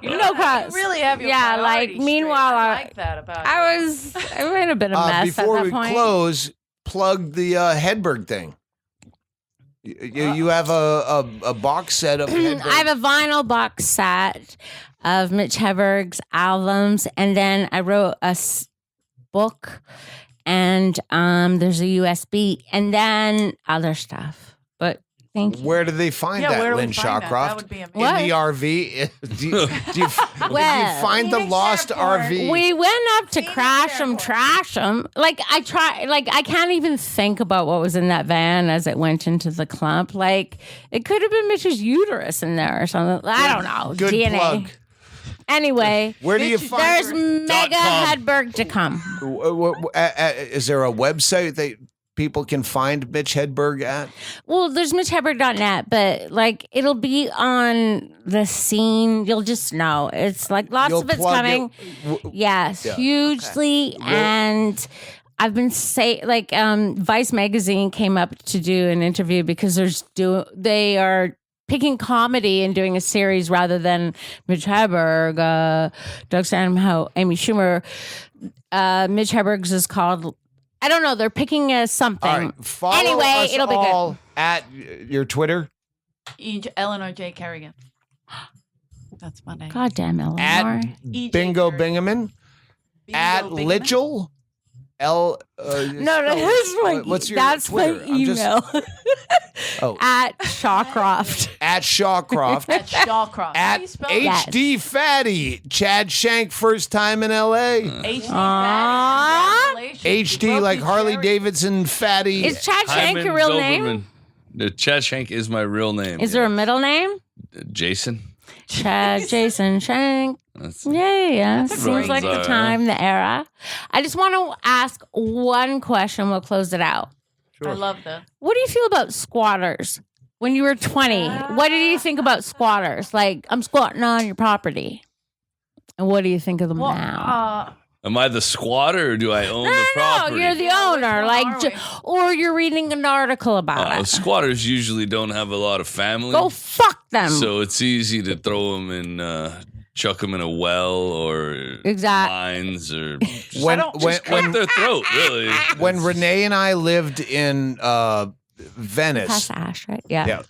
No crust. You really have your Yeah, like, priorities meanwhile, straight. I- like that about I made a bit of mess Before at that we point. close, plug the Hedberg thing. You have a box set of Hedberg. I have a vinyl box set of Mitch Hedberg's albums, and then I wrote a book, and there's a USB, and then other stuff. But thank you. Where do they find Yeah, where that, do we Lynn find that? Shawcroft? That would be amazing. What? In the RV? Do you Well, find the Phoenix lost Airport. RV? We went up to Phoenix crash them, Airport. trash them. Like I can't even think about what was in that van as it went into the clump. Like it could have been Mitch's uterus in there or something. I don't know. Good DNA. plug. Anyway, Where do you find there's mega Hedberg to come. Is there a website that people can find Mitch Hedberg at? Well, there's MitchHedberg.net, but like it'll be on the scene. You'll just know. It's like lots You'll of it's plug coming. Yes, Yeah. hugely. And I've been Vice magazine came up to do an interview because they are picking comedy and doing a series rather than Mitch Hedberg, Doug Stanhope, Amy Schumer. Mitch Hedberg's is called, I don't know. They're picking something. All right, follow Anyway, us it'll be good. all at your Twitter Eleanor J. Kerrigan. That's my name. God damn Eleanor. at E.J. Bingo Kerrigan. Bingaman at Bingo Bingaman. Litchell. No, what's your that's Twitter? my I'm just- email. Oh. At Shawcroft. At Shawcroft. At Shawcroft. How At do you spell that? HD Fatty. Chad Shank, first time in LA. HD Aww. Fatty. Congratulations. HD You like broke Harley your Davidson Fatty. Is Chad Shank Hyman your real name? Doberman. The Chad Shank is my real name. Is there a middle name? Jason? Chad Jason Shank. That's, Yeah. That's a Seems great like the name. time, the era. I just want to ask one question. We'll close it out. I love that. What do you feel about squatters? When you were 20, what did you think about squatters? Like, I'm squatting on your property. And what do you think of them Well, now? am I the squatter or do I own the No, property? you're the Yeah, which owner. one Like, are we? or you're reading an article about it. Squatters usually don't have a lot of family. Go fuck them. So it's easy to throw them in, chuck them in a well or Exact- mines or when cut their throat, really. when Renee and I lived in Venice, Pass the ash, right? Yeah.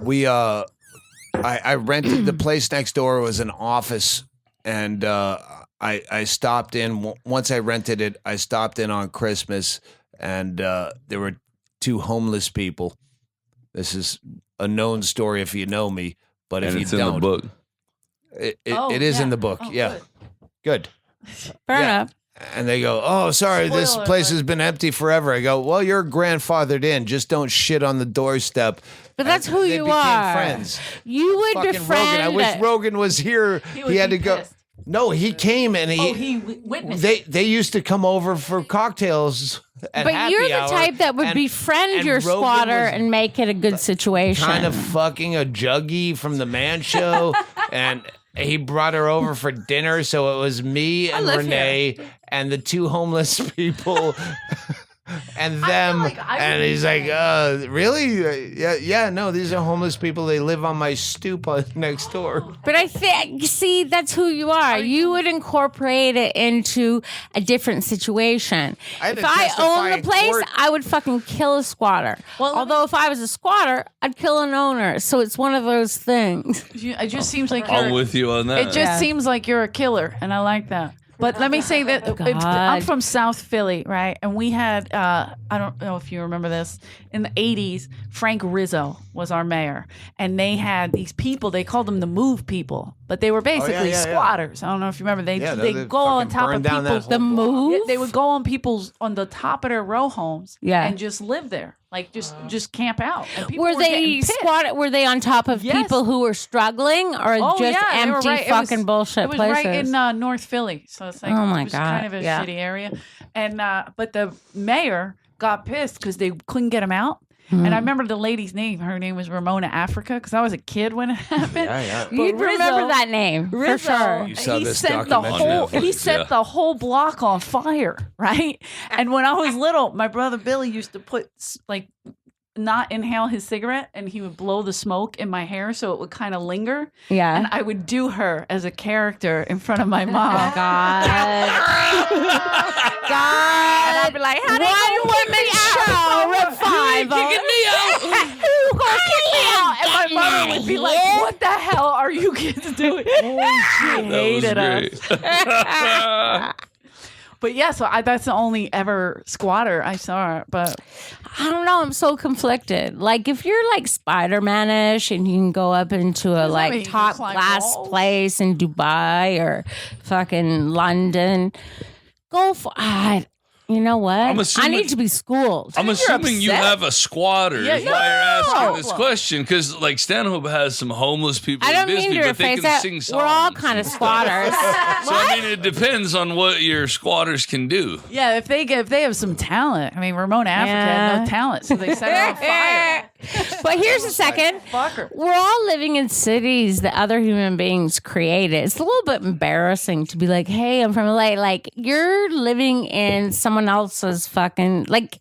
we I rented the place next door was an office, and I stopped in once I rented it. I stopped in on Christmas, and there were two homeless people. This is a known story if you know me, but if And you it's don't, in the book. It is in the book. Yeah. Good. Fair Yeah. enough. And they go, "Oh, sorry, this Spoiler place alert. has been empty forever." I go, "Well, you're grandfathered in. Just don't shit on the doorstep." But that's And who they you became are. Friends. You would Fucking befriend. Rogan. I wish Rogan was here. He had to go. pissed. No, he came and He witnessed. they used to come over for cocktails at But happy you're the hour, type that would and- befriend and your Rogan squatter was and make it a good situation. kind of fucking a juggie from the Man Show, and he brought her over for dinner. So it was me and live Renee and the two homeless people. And them, like I and would he's like, really? Yeah, no, these are homeless people. They live on my stoop next door. But I think, see, that's who you are. You would incorporate it into a different situation. I had If to I testify owned in the place, court. I would fucking kill a squatter. Well, let Although if I was a squatter, I'd kill an owner. So it's one of those things. It just seems like I'm you're. with you on that. It just seems like you're a killer, and I like that. But let me say that I'm God. from South Philly, right? And we had, I don't know if you remember this, in the 80s, Frank Rizzo was our mayor. And they had these people, they called them the move people, but they were basically yeah. squatters. I don't know if you remember. They they go on fucking top burned of down that people's, whole The move? yeah, they would go on the top of their row homes Yeah. and just live there. Like just camp out. And people Were they getting pissed. squatted? Were they on top of Yes. people who were struggling, or Oh, just yeah, they were empty right- it fucking was- bullshit It was places? right in North Philly, so it's like Oh, my it was God, kind of a yeah. shitty area. And but the mayor got pissed because they couldn't get him out. Hmm. And I remember the lady's name. Her name was Ramona Africa because I was a kid when it happened. Yeah. But You'd remember that name for Rizzo, sure. You saw he this set the documentary whole on Netflix, he set yeah. the whole block on fire, right? And when I was little, my brother Billy used to put not inhale his cigarette, and he would blow the smoke in my hair so it would kind of linger. Yeah. And I would do her as a character in front of my mom. God. God. And I'd be like, honey, One woman show revival. who gonna kick me out? And my mother would be like, what the hell are you kids doing? She That was hated great. us. But yeah, so that's the only ever squatter I saw. But I don't know. I'm so conflicted. Like, if you're like Spider-Man-ish and you can go up into a that mean? like You can top climb glass walls? place in Dubai or fucking London, go for you know what? I'm I assuming- need to be schooled. I'm assuming you upset. have a squatter. Yeah, is why you're asking no. this question, because like Stanhope has some homeless people I don't in mean Bisbee, to but they reface can that. sing songs. We're all kind of squatters. So I mean, it depends on what your squatters can do. yeah, if they have some talent, I mean, Ramona Africa had no Yeah. talent, so they set her on fire. But here's the second. Fuck her. We're all living in cities that other human beings created. It's a little bit embarrassing to be like, hey, I'm from LA. Like, you're living in someone else's fucking, like,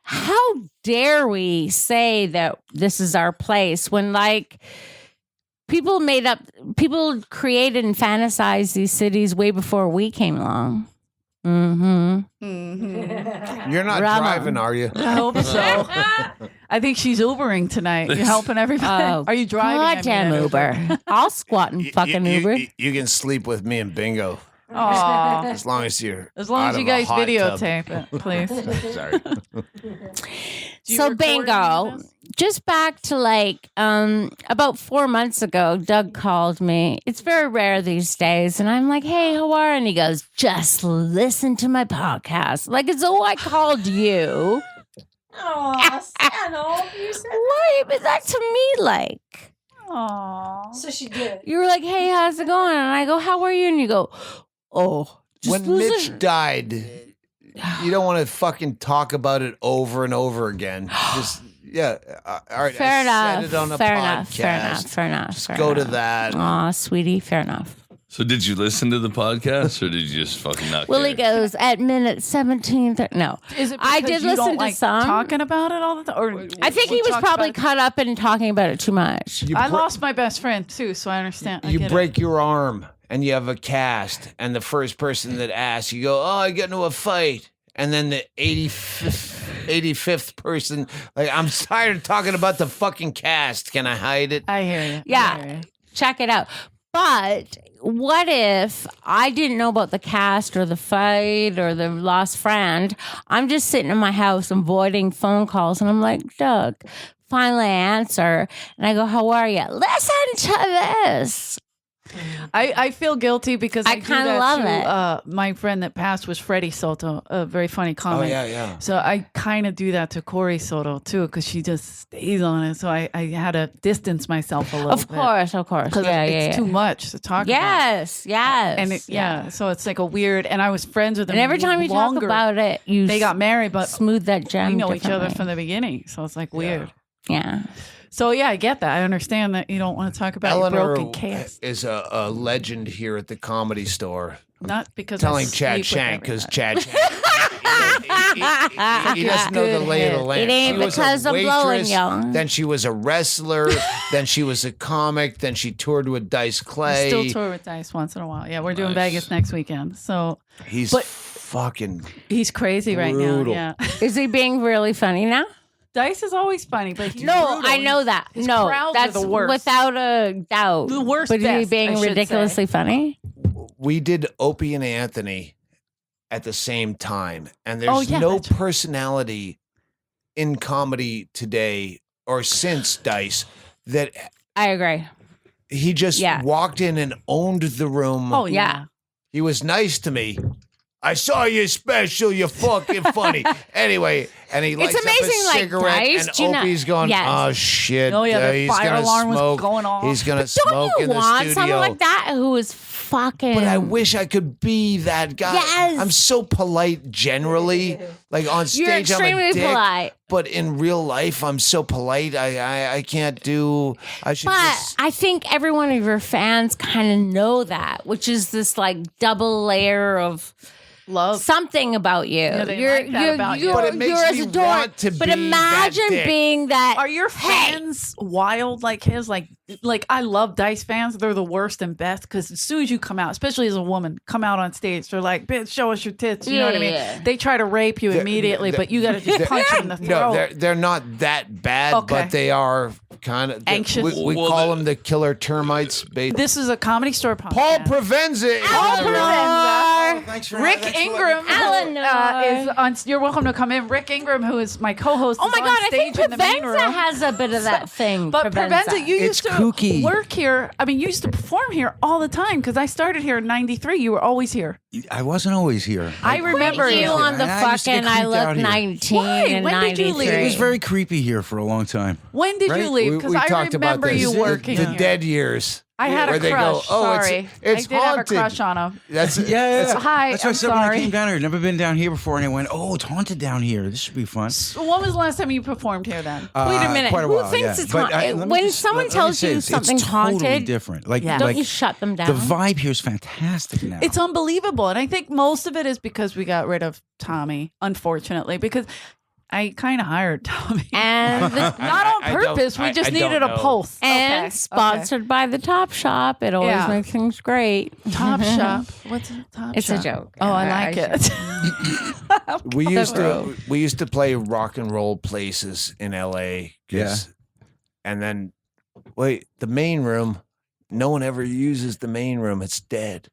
how dare we say that this is our place when, like, people created and fantasized these cities way before we came along. Mm-hmm. You're not Rama. driving, are you? I hope so. I think she's Ubering tonight. You're helping everybody. Oh, Are you driving? goddamn Uber. I'll squat and fucking Uber. You can sleep with me and Bingo Aw. as long as you're As long out as you of a guys hot videotape it, please. tub. Sorry. Do you So record bingo. any of this? Just back to like about 4 months ago, Doug called me. It's very rare these days, and I'm like, "Hey, how are you?" And he goes, "Just listen to my podcast." Like as though I called you. Aw, Stanhope, you said What is that to me like? Aw. so she did. You were like, "Hey, how's it going?" And I go, "How are you?" And you go, "Oh, just When listen." Mitch died, you don't want to fucking talk about it over and over again. Just all right. Fair I enough. said it on a Fair podcast. enough. Fair enough. Fair enough. Just fair go to enough. that. Aw, sweetie, fair enough. So did you listen to the podcast, or did you just fucking not Willie care? goes at minute 17. No, Is it I because did you listen don't to like some. talking about it all the time? Or I think he was talk probably about it- caught up in talking about it too much. You I br- lost my best friend too, so I understand. I You get it. break your arm and you have a cast, and the first person that asks, you go, "Oh, I got into a fight." And then the 85th person, like, I'm tired of talking about the fucking cast. Can I hide it? I hear you. Yeah. I hear you. Check it out. But what if I didn't know about the cast or the fight or the lost friend? I'm just sitting in my house avoiding phone calls, and I'm like, Doug, finally answer, and I go, "How are you? Listen to this." I feel guilty because I do kinda that love to, my friend that passed was Freddie Soto, a very funny comic. yeah. So I kind of do that to Corey Soto too, because she just stays on it. So I had to distance myself a little Of bit. course. Because it's too much to talk about. Yes. And so it's like a weird, and I was friends with them. And every time you longer. talk about it, they got married, but smooth that gem. we know each other differently. from the beginning. So it's like weird. Yeah. So yeah, I get that. I understand that you don't want to talk about your Eleanor broken chaos. is a legend here at the Comedy Store. Not because Telling I Chad sleep Shank with because everybody. Chad Shank he doesn't know the lay of the land. It ain't She was because a of blowing, waitress, young. then she was a wrestler, then she was a comic, then she toured with Dice Clay. Still tour with Dice once in a while. Yeah, we're doing Vegas next weekend. So He's but fucking he's crazy right brutal. now. Yeah. Is he being really funny now? Dice is always funny, but he's No, brutal. I know that. His No, crowds are that's the worst. without a doubt. The worst But is he best, being I should ridiculously funny? We did Opie and Anthony at the same time, and there's yeah, no that's right. personality in comedy today or since Dice that I agree. he just Yeah. walked in and owned the room. Oh Yeah. He was nice to me. I saw your special. You're fucking funny. Anyway, and he lights up amazing, a like, cigarette, Dice, and do you know- Opie's going, Yes. "Oh shit! Oh, yeah, the he's fire gonna alarm was smoke. going off. He's gonna Don't smoke you in the want studio." someone like that who is fucking? But I wish I could be that guy. Yes. I'm so polite generally. Like on stage, You're I'm a extremely dick. polite. But in real life, I'm so polite. I can't do. I should But just. I think every one of your fans kind of know that, which is this like double layer of love. something about you. Yeah, they like that about you. But it makes you're me adored. want to But be imagine that dick. being that. Are your fans wild like his? Like I love Dice fans. They're the worst and best because as soon as you come out, especially as a woman, come out on stage, they're like, "Bitch, show us your tits." You know what I mean? Yeah. They try to rape you immediately, but you got to just punch them in the throat. No, they're not that bad, Okay. but they are kind of Anxious. We Well, call them the killer termites. This is a Comedy Store podcast. Paul Provenza. is Paul in the room. Provenza. Thanks for Rick thanks for Ingram Eleanor. is on. You're welcome to come in. Rick Ingram, who is my co-host, Oh is my on God, I stage think in the main room. Provenza has a bit of that thing. But Provenza, you It's used to kooky. work here. I mean, you used to perform here all the time because I started here in '93. You were always here. I wasn't always here. I remember you you. on the I used to get fucking I creeped out Look here. 19 Why? and When did you 93. leave? It was very creepy here for a long time. When did you Right? leave? We Because I talked about remember this. you The- working the here. dead years. I had where a they go, crush. "Oh, Sorry, it's I did have a haunted." crush on him. That's Yeah. Hi, That's what I I'm said when I sorry. came down here. Never been down here before, and I went, "Oh, it's haunted down here. This should be fun." When was the last time you performed here then? Wait a minute. Quite a Who while, thinks yeah. it's But haunted? let me When just- someone let me tells say you it's something's totally haunted, different. Like, Yeah. don't like you shut them down? the vibe here is fantastic now. It's unbelievable. And I think most of it is because we got rid of Tommy, unfortunately, because I kind of hired Tommy. and the, Not on I don't- purpose. We I just don't needed a know. pulse. and Okay, sponsored by the Top Shop. It always Yeah. makes things great. okay. Top Shop. What's a Top It's Shop? a joke. Oh, I like it. we used to play rock and roll places in LA. And then the main room. No one ever uses the main room. It's dead.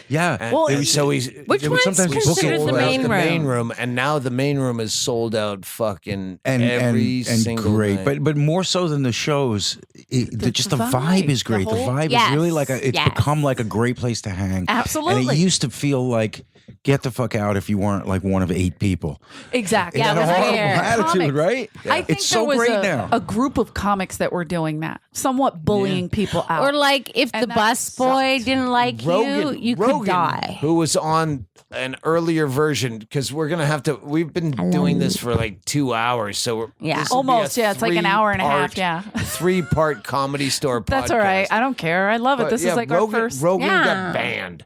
Yeah. And Well, so he's Which They would one's sometimes book it considered the for main the room? main room, and now the main room is sold out. Fucking and every and single great, night. but more so than the shows, just the vibe is great. The whole- vibe Yes, is really like it's yes. become like a great place to hang. And Absolutely. it used to feel like get the fuck out if you weren't like one of 8 people. Exactly. Yeah, It it had was a horrible weird. attitude, right? I think It's so there was great a, now. a group of comics that were doing that, somewhat bullying people out. Or like if And the that bus boy didn't like Rogan, you Rogan, could die. who was on an earlier version, because we're gonna have to. We've been doing this for like 2 hours, so we're, Yeah. this will be a Almost, yeah. It's like an hour and a half, 3-part Comedy Store podcast. That's all right. I don't care. I love it. But This yeah, is like Rogan, our first. Rogan Yeah. got banned.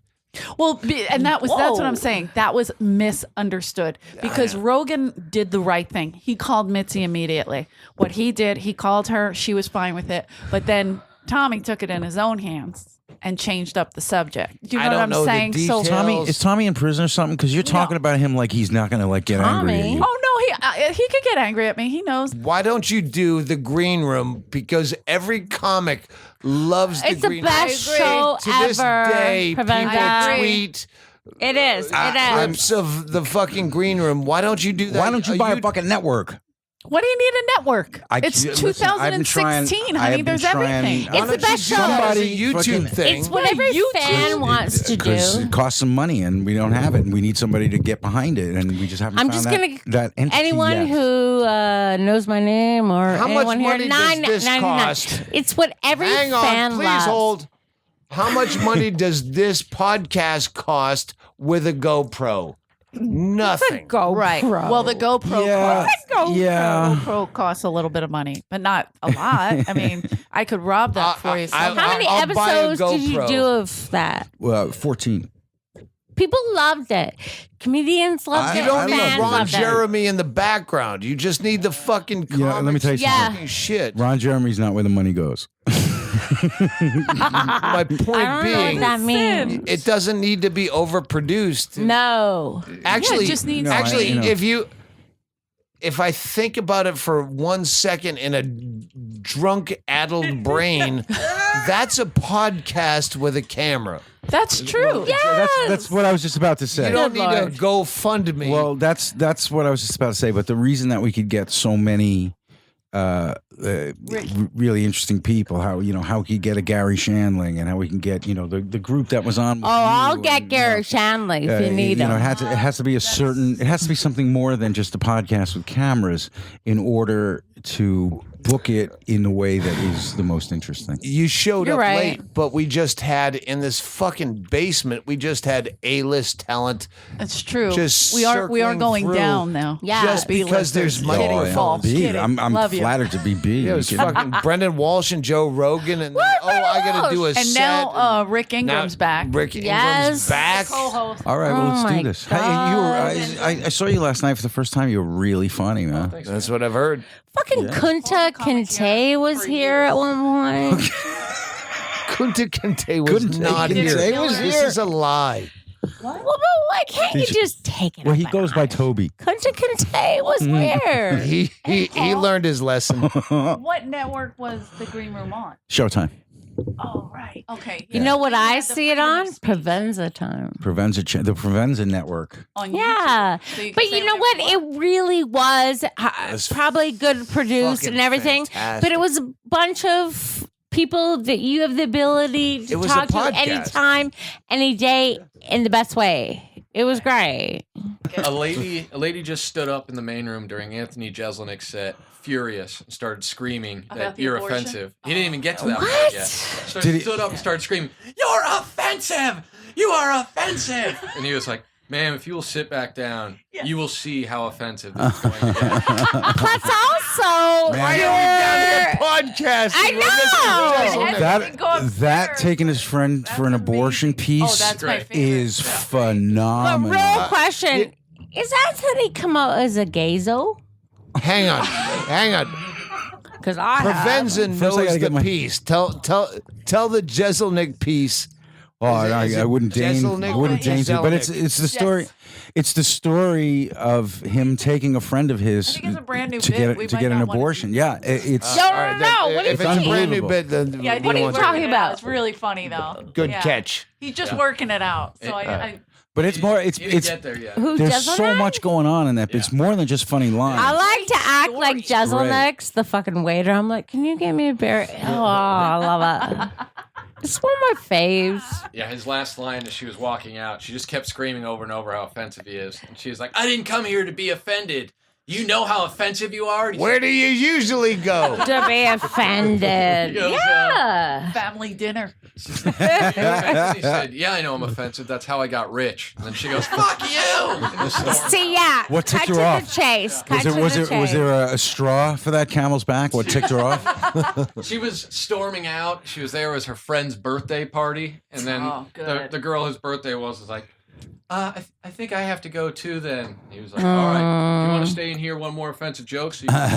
Well, and that's what I'm Whoa. saying. That was misunderstood because Rogan did the right thing. He called Mitzi immediately. What he did, he called her. She was fine with it. But then Tommy took it in his own hands and changed up the subject. Do you know I what don't I'm know the saying? details. Is Tommy in prison or something? Because you're talking about him like he's not going to like get angry at Tommy? you. Oh no, he could get angry at me. He knows. Why don't you do the green room? Because every comic loves the It's the green best room. show To this ever, day, Provenza. people I agree. tweet It is. It is. clips of the fucking green room. Why don't you do that? Why don't you buy a fucking network? What do you need a network? It's listen, I've been trying- 2016, I honey. have been There's trying- everything. It's the best show. Somebody YouTube thing. It's what every fan wants to Because do. it costs some money and we don't have it, and we need somebody to get behind it, and we just haven't I'm found just that, gonna that entity anyone yet. who knows my name or How much anyone here, money does this $9.99. cost? It's what every Hang on, fan please loves. hold. How much money does this podcast cost with a GoPro? Nothing. Right. Well, the GoPro Yeah. costs a little bit of money, but not a lot. I mean, I could rob that for you. How many I'll buy a episodes did you GoPro. do of that? 14. People loved it. Comedians loved it. You don't need fans Ron loved it. Jeremy in the background. You just need the fucking comics. Yeah, let me tell you Yeah. something. Shit. Ron Jeremy's not where the money goes. My point I don't know being, what that means. it doesn't need to be overproduced. No. Actually, it just needs No, I- actually, you know. if I think about it for 1 second in a drunk, addled brain, that's a podcast with a camera. That's true. That's what I was just about to say. You don't Good need Lord. to GoFundMe. Well, that's what I was just about to say. But the reason that we could get so many really interesting people, how we could get a Gary Shandling, and how we can get the group that was on. With I'll you get and, Gary Shandling if you need him. it has to be it has to be something more than just a podcast with cameras in order to book it in the way that is the most interesting. you showed You're up right. late, but we just had in this fucking basement. We just had A-list talent. That's true. Just we are circling going through. down now. Yeah. Just because there's money Kidding, involved. false. B, Kidding. I'm Love you. flattered to be B. Yeah, it was fucking Brendan Walsh and Joe Rogan, and I got to do a And set. now Rick Now Ingram's back. Rick Ingram's Yes. back. Co-host. All right, well, Oh let's my do this. Hey, God. I saw you last night for the first time. You were really funny, man. That's what I've heard. Fucking Kunta Kinte was here at one point. Kunta Kinte was Kunta not Kinte here. was This here. is a lie. Well, no, why can't you just take it? Well, he goes by Toby. Kunta Kinte was here. He learned his lesson. What network was the Green Room on? Showtime. Oh, right. Okay. You know what I see it on? Provenza Time. The Provenza Network. On YouTube. Yeah. So you can But say you know whatever what? you want. It really was probably good produced fucking and everything. fantastic. But it was a bunch of people that you have the ability It to was a talk to podcast. anytime, any day, in the best way. It was great. A lady just stood up in the main room during Anthony Jeselnik's set, furious, and started screaming About that the you're abortion? offensive. He didn't even get to that What? part yet. Did he- Stood up and started screaming, "You're offensive! You are offensive!" And he was like, "Ma'am, if you will sit back down, you will see how offensive this is going to get." Plus, also, Man. Podcast. I know. That taking his friend for an abortion piece that's my Great. favorite. is But phenomenal. real question: is Anthony come out as a gazo? Hang on. Because I have. Provenza First I knows gotta the get my- piece. Tell the Jeselnik piece. Oh, Is it I wouldn't deign to, but it's the story. Yes. It's the story of him taking a friend of his I think it's a brand new to bit. We get might an not wanna abortion. do- Yeah, it's No, All right, no, what do you if it's a brand new unbelievable. bit, then Yeah, I we think he's want- talking working it about? out. It's really funny though. Good Yeah. catch. He's just working it out. So I but it's more. He didn't get there yet. Who There's Jeselnik? so much going on in that. It's more than just funny lines. I like to act like Stories. Jeselnik's the fucking waiter. I'm like, can you get me a beer? Oh, I love it. It's one of my faves. Yeah, his last line as she was walking out, she just kept screaming over and over how offensive he is. And she was like, "I didn't come here to be offended. You know how offensive you are." And he's Where do you usually go? To be offended. He goes, Yeah. family dinner. He said, "Yeah, I know I'm offensive. That's how I got rich." And then she goes, "Fuck you!" in the storm. See, yeah. What ticked cut her to off? the chase. Cut to the Was chase. there a straw for that camel's back? What ticked her off? She was storming out. She was there as her friend's birthday party, and then Oh, good. the girl whose birthday was like, I think I have to go too then. He was like, "All right, you want to stay in here one more offensive joke so you can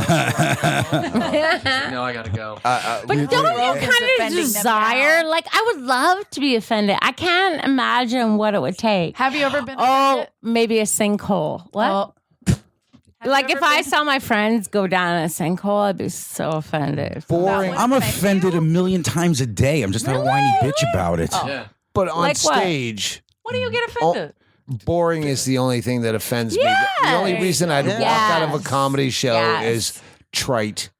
No, I got to go. But We- don't you Rogan's kind of offending them desire? now. Like, I would love to be offended. I can't imagine what it would take. Have you ever been Oh, offended? maybe a sinkhole. What? Oh. Have Like you if ever I been- saw my friends go down in a sinkhole, I'd be so offended. Boring. I'm offended a million times a day. I'm just not a whiny bitch about it. Yeah. But on Like what? stage, What do you get offended? boring is the only thing that offends me. The only reason I'd walk out of a comedy show is trite.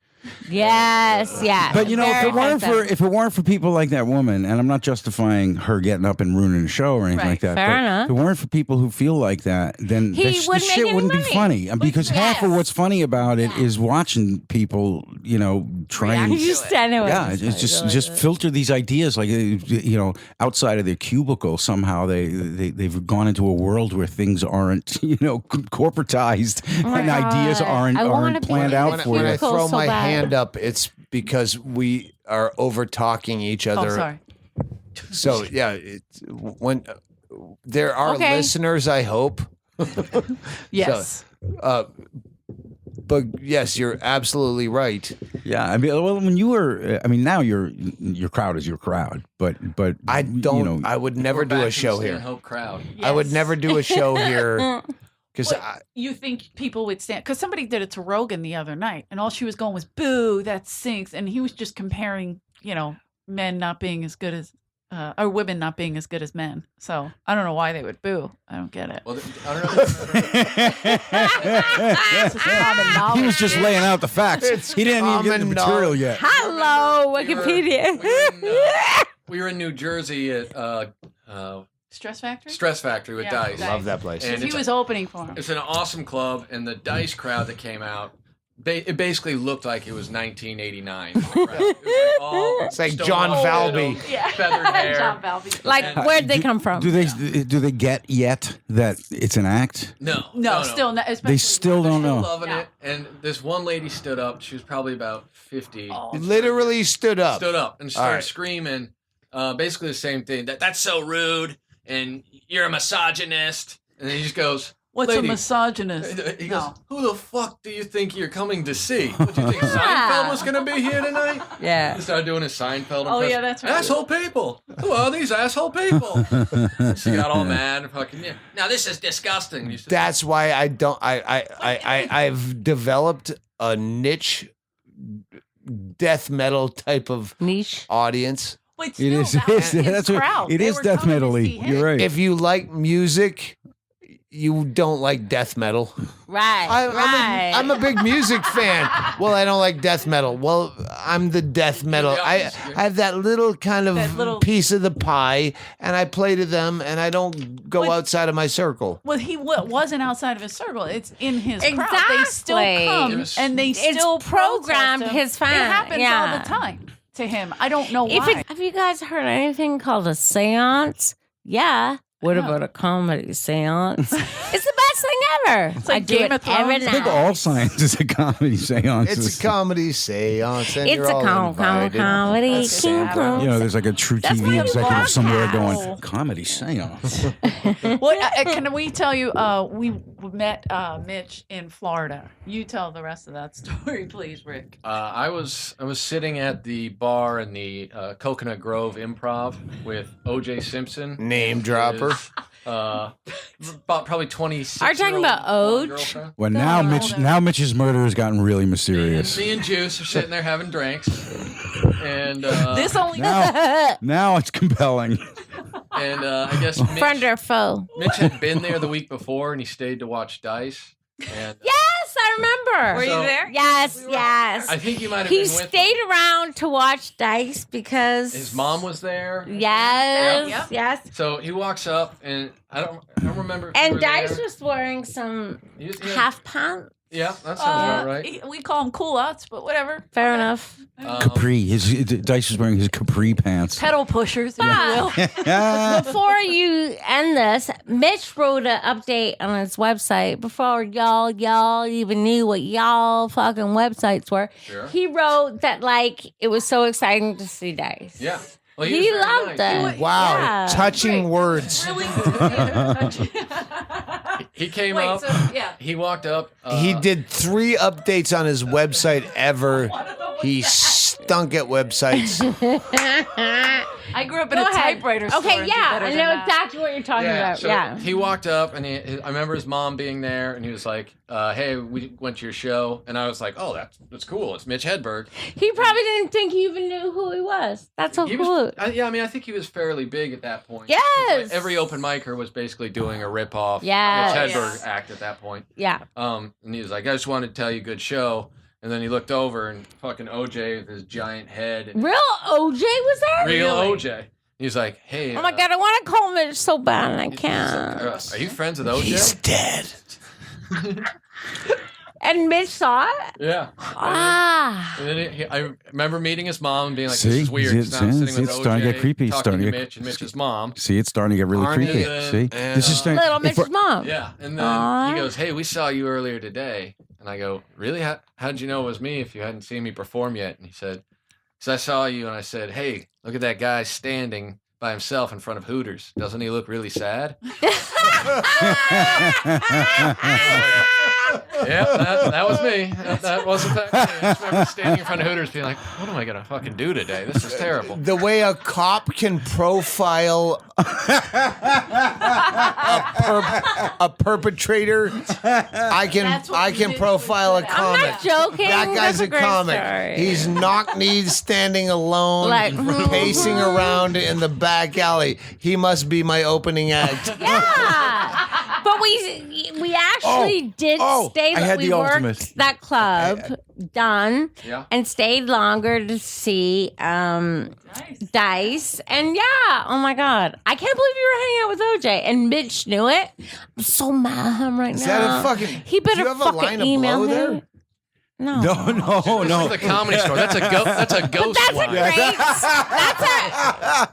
Yes, yeah. But you know, Very offensive. if it weren't for people like that woman, and I'm not justifying her getting up and ruining the show or anything like that. Fair but enough. if it weren't for people who feel like that, then He this wouldn't make shit any wouldn't be money. funny. And because half of Yes. what's funny about it is watching people, you know, try and You just stand there. yeah, it's just filter these ideas like you know, outside of their cubicle. Somehow they've gone into a world where things aren't, you know, corporatized and ideas aren't planned out for When you. I throw my hand up, it's because we are over talking each other. Oh, sorry. So yeah, when there are listeners, I hope. Yes. So, but yes, you're absolutely right. Yeah, I mean, well, when you were, I mean, now your crowd is your crowd, but I don't. You know, I would never do a show here. Stanhope crowd. I would never do a show here because You think people would stand? Because somebody did it to Rogan the other night, and all she was going was "boo, that stinks," and he was just comparing, you know, men not being as good as, or women not being as good as men. So I don't know why they would boo. I don't get it. Well, I don't know. he was just laying out the facts. He didn't even get the material yet. Hello, Wikipedia. We were in New Jersey at Stress Factory. Stress Factory with Yeah, Dice. love that place. And He was opening for him. It's an awesome club, and the Dice crowd that came out, it basically looked like it was 1989. It's like John Valby. Feathered hair. John Valby. Like, where'd they come from? Do they get yet that it's an act? No, Still not. They still don't know. Loving it. And this one lady stood up. She was probably about 50. Literally stood up. Stood up and started right. screaming, basically the same thing. That's so rude, and you're a misogynist. And then he just goes, What's lady, a misogynist? He goes, who the fuck do you think you're coming to see? What, do you think Seinfeld was going to be here tonight? Yeah. He started doing his Seinfeld Oh, impression. yeah, that's right. Asshole people. Who are these asshole people? She got all mad and fucking, yeah. Now this is disgusting. That's why I don't. I've developed a niche death metal type of niche audience. Wait, It is. That's what, it is death metal-y. You're right. If you like music, you don't like death metal. Right. I'm a big music fan. Well, I don't like death metal. Well, I'm the death metal. I have that little kind of piece of the pie, and I play to them, and I don't go outside of my circle. Well, he wasn't outside of his circle. It's in his crowd. Exactly. They still come, and they still programmed protest him. his fan. It happens Yeah. all the time to him. I don't know why. Have you guys heard anything called a seance? Yeah. What about a comedy seance? It's the best thing ever. It's like I do Game it of Thrones. every I think night. all science is a comedy seance. It's a comedy seance, and It's you're a all invited. comedy. You know, there's like a true That's TV what executive I'm somewhere about. going, comedy seance. Well, can we tell you? We met Mitch in Florida. You tell the rest of that story, please, Rick. I was sitting at the bar in the Coconut Grove Improv with O.J. Simpson. Name dropper. About probably 26. Are you talking about Oj? Well, now Mitch's murder has gotten really mysterious. Me and Juice are sitting there having drinks, and This only Now it's compelling. and I guess Friend or foe? Mitch had been there the week before, and he stayed to watch Dice. And Yes, I remember. Were you there? Yes, yes. I think you might have He been with stayed around to watch Dice because his mom was there. Yes, Yep. yes. So he walks up, and I don't remember. If you And were Dice there. was wearing some Yeah. half pants. Yeah, that sounds about right. we call them culottes, but whatever. Fair enough. Capri. Dice was wearing his capri pants. Pedal pushers, if you will. Before you end this, Mitch wrote an update on his website before y'all even knew what y'all fucking websites were. Sure. He wrote that like it was so exciting to see Dice. Yeah. Well, He was very loved nice. it. Wow, Yeah. touching words. He came Wait, up. so, yeah. He walked up. He did 3 updates on his website ever. He stunk at websites. I grew up in Go a ahead. typewriter store. Okay, and did yeah, better I than know that. exactly what you're talking about. So Yeah. he walked up, and I remember his mom being there, and he was like, "Hey, we went to your show," and I was like, "Oh, that's cool. It's Mitch Hedberg." He probably didn't think he even knew who he was. That's so He cool. was, I think he was fairly big at that point. Yes. Like, every open micer was basically doing a ripoff Yes. Mitch Hedberg act at that point. Yeah. And he was like, "I just wanted to tell you, good show." And then he looked over, and fucking OJ with his giant head. And Real OJ was there? real OJ. He was like, "Hey, Oh my God, I want to call Mitch so bad and I can't. are you friends with OJ?" He's dead. And Mitch saw it? Yeah. Ah. And then I remember meeting his mom and being like, See? "This is weird." See, 'cause now I'm sitting with it's starting to get OJ, creepy. It's talking starting to to get- Mitch and Mitch's mom. See, it's starting to get really Aren't creepy. it? See, And, this is starting. Little if Mitch's we're- mom. Yeah, and then Aw. he goes, "Hey, we saw you earlier today." And I go, "Really? How'd you know it was me if you hadn't seen me perform yet?" And he said, "Because I saw you and I said, hey, look at that guy standing by himself in front of Hooters. Doesn't he look really sad?" Yeah, that was me. That wasn't that. I just remember standing in front of Hooters being like, "What am I going to fucking do today? This is terrible." The way a cop can profile a perpetrator, I can profile a comic. I'm not joking. That guy's That's a a great comic. story. He's knock-kneed, standing alone, Like, pacing around in the back alley. He must be my opening act. Yeah. But we actually did stay. I had we the worked ultimate. that club done Yeah. and stayed longer to see Dice. And yeah, oh my God. I can't believe you were hanging out with OJ. And Mitch knew it. I'm so mad at him right Is now. that a fucking? He better do you have a fucking line of email blow me. there? No. No. This is the Comedy Store. That's a ghost That's a line. great.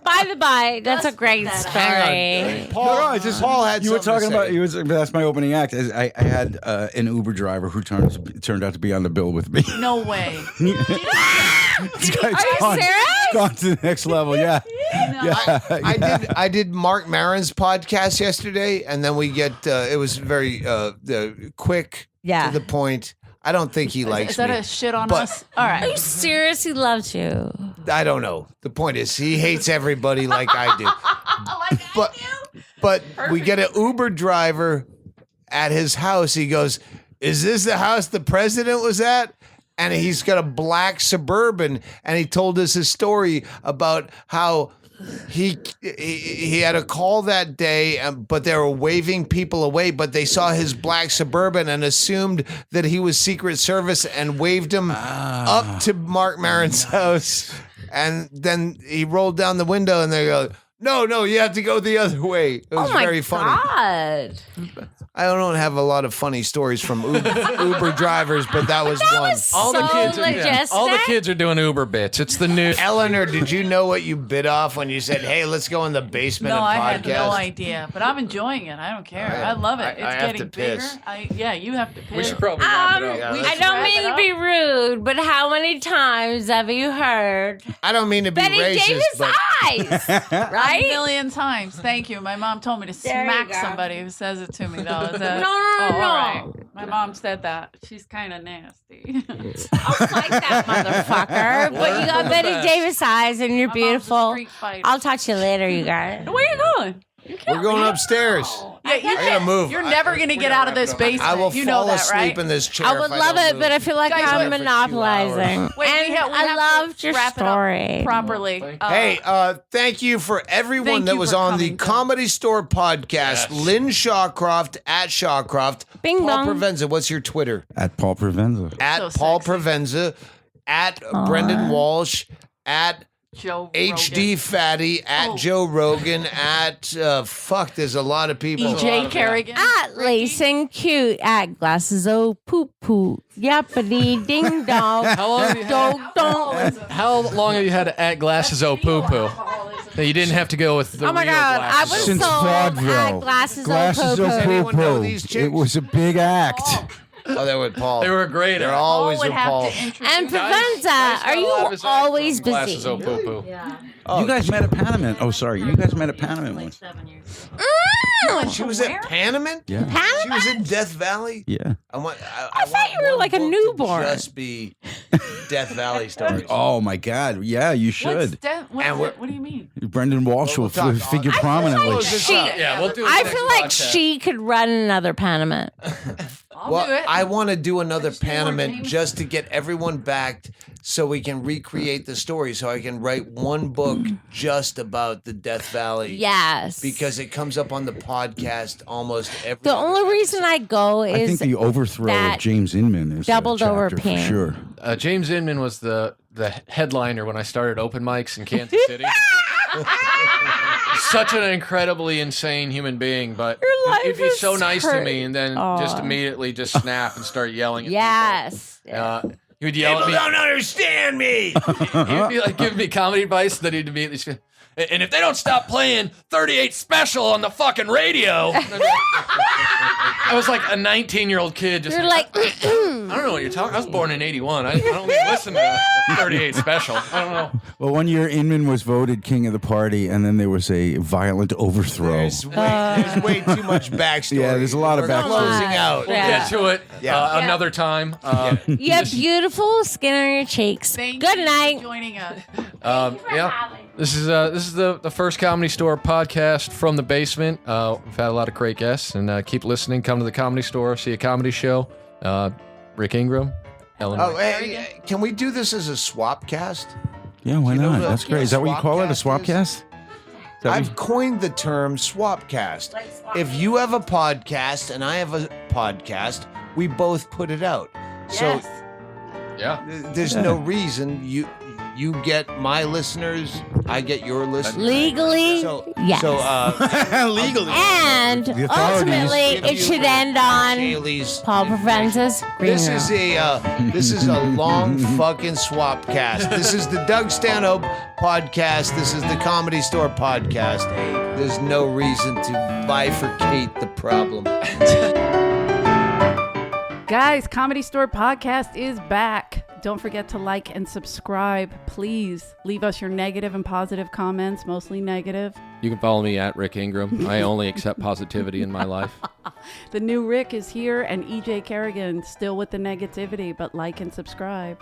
By the by, that's a great story. Paul, it's just Paul had you were something talking to say. about. That's my opening act. I had an Uber driver who turned out to be on the bill with me. No way. This guy's Are you gone, serious? gone to the next level. Yeah. I did Mark Maron's podcast yesterday, and then we get it was very quick, Yeah. to the point. I don't think he likes Is that me. a shit on But- us? All Are right. you serious? He loves you. I don't know. The point is, he hates everybody like I do. But we get an Uber driver at his house. He goes, "Is this the house the president was at?" And he's got a black Suburban, and he told us his story about how he had a call that day, but they were waving people away, but they saw his black Suburban and assumed that he was Secret Service and waved him up to Mark Maron's house. And then he rolled down the window and they go, no, you have to go the other way. It was Oh my very funny. God. I don't have a lot of funny stories from Uber drivers, but that was one. All the So kids logistic. all the kids are doing Uber bits. It's the new. Eleanor, did you know what you bit off when you said, "Hey, let's go in the basement No, and I podcast"? had no idea, but I'm enjoying it. I don't care. I love it. It's I have getting to bigger. piss. Yeah, you have to piss. We should probably wrap it up. I don't mean to be rude, but how many times have you heard I don't mean to be Betty racist, Davis but eyes? A Right? million times. Thank you. My mom told me to There you smack go. somebody who says it to me, though. Is that, No. all right. My mom said that. She's kind of nasty. I'll fight that motherfucker. But you got Betty Davis eyes and you're My mom's a beautiful. street fighter. I'll talk to you later, you guys. Where you going? we're going upstairs. Yeah, you I gotta can't- move. You're never going to get out of this basement. I will you know fall that, asleep right? in this chair. I would if love don't it, but I move. feel like Guys, I'm wait for 2 monopolizing. Wait, and we have I to loved your wrap it up story. properly. Hey, thank you for everyone Thank that you was for on the coming, Bill. Comedy Store podcast. Lynn Shawcroft at Shawcroft. Bing Paul bong. Provenza, what's your Twitter? At Paul Provenza. At So Paul sexy. Provenza. At Brendan Walsh. At Joe HD Rogan. Fatty. At Oh. Joe Rogan. At, there's a lot of people. EJ Kerrigan. At Lace and Cute. At Glasses O Poop Poop. Yappity Ding Dong. How long have you Dog had? Dong. How long have you had to add glasses? Oh, poo poo. You didn't have to go with the Oh my real God, I glasses. was Since sold vaudeville. at Glasses O Glasses Poo of Poo. Anyone know poo-poo. these chicks? It was a big act. Oh, they're with Paul. They were great. They're at it. always would with have Paul. to introduce And Dice Provenza, got are a you lot of his act always from Glasses. busy? Oh, poo poo. You guys met at Panamint. Oh, sorry. You guys met at Panamint once. She was at Panamint? Yeah. She was in Death Valley? Yeah. I thought you were like a newborn. Just be Death Valley stories. Oh my God! Yeah, you should. What do you mean? Brendan Walsh will talk. figure prominently. We'll do I feel like she could run another Panamint. Well, I want to do another Panamint just to get everyone backed so we can recreate the story. So I can write one book just about the Death Valley. Yes. Because it comes up on the podcast almost every The only reason I go I is think the overthrow of James Inman is doubled a over chapter for pain. sure. James Inman was the headliner when I started open mics in Kansas City. Such an incredibly insane human being, but he'd be so nice to me, and then just immediately just snap and start yelling at people. He would yell at me. People don't understand me. He would be like giving me comedy advice, then he'd immediately say, and if they don't stop playing 38 Special on the fucking radio. I was like a 19-year-old kid. Just You're like, I don't know what you're talking. I was born in '81. I don't even listen to 38 Special. I don't know. Well, one year Inman was voted king of the party, and then there was a violent overthrow. There's way too much backstory. Yeah, there's a lot of We're backstory. closing out. We'll get to it another time. you have beautiful skin on your cheeks. Thank Good you night. for joining us. This is the first Comedy Store podcast from the basement. We've had a lot of great guests, and keep listening. Come to the Comedy Store, see a comedy show. Rick Ingram, Eleanor. Oh, hey, can we do this as a swap cast? Yeah, why You know not? what That's great. Is that what you call it? A swap swapcast cast? I've coined the term swapcast. If you have a podcast and I have a podcast, we both put it out. So there's no reason you get my listeners, I get your listeners. Legally, yes. So legally, and The authorities ultimately, it should end on Shaylee's Paul Provenza's green This room. is a long fucking swap cast. This is the Doug Stanhope podcast. This is the Comedy Store podcast. There's no reason to bifurcate the problem. Guys, Comedy Store Podcast is back. Don't forget to like and subscribe. Please leave us your negative and positive comments, mostly negative. You can follow me at Rick Ingram. I only accept positivity in my life. The new Rick is here, and EJ Kerrigan still with the negativity, but like and subscribe.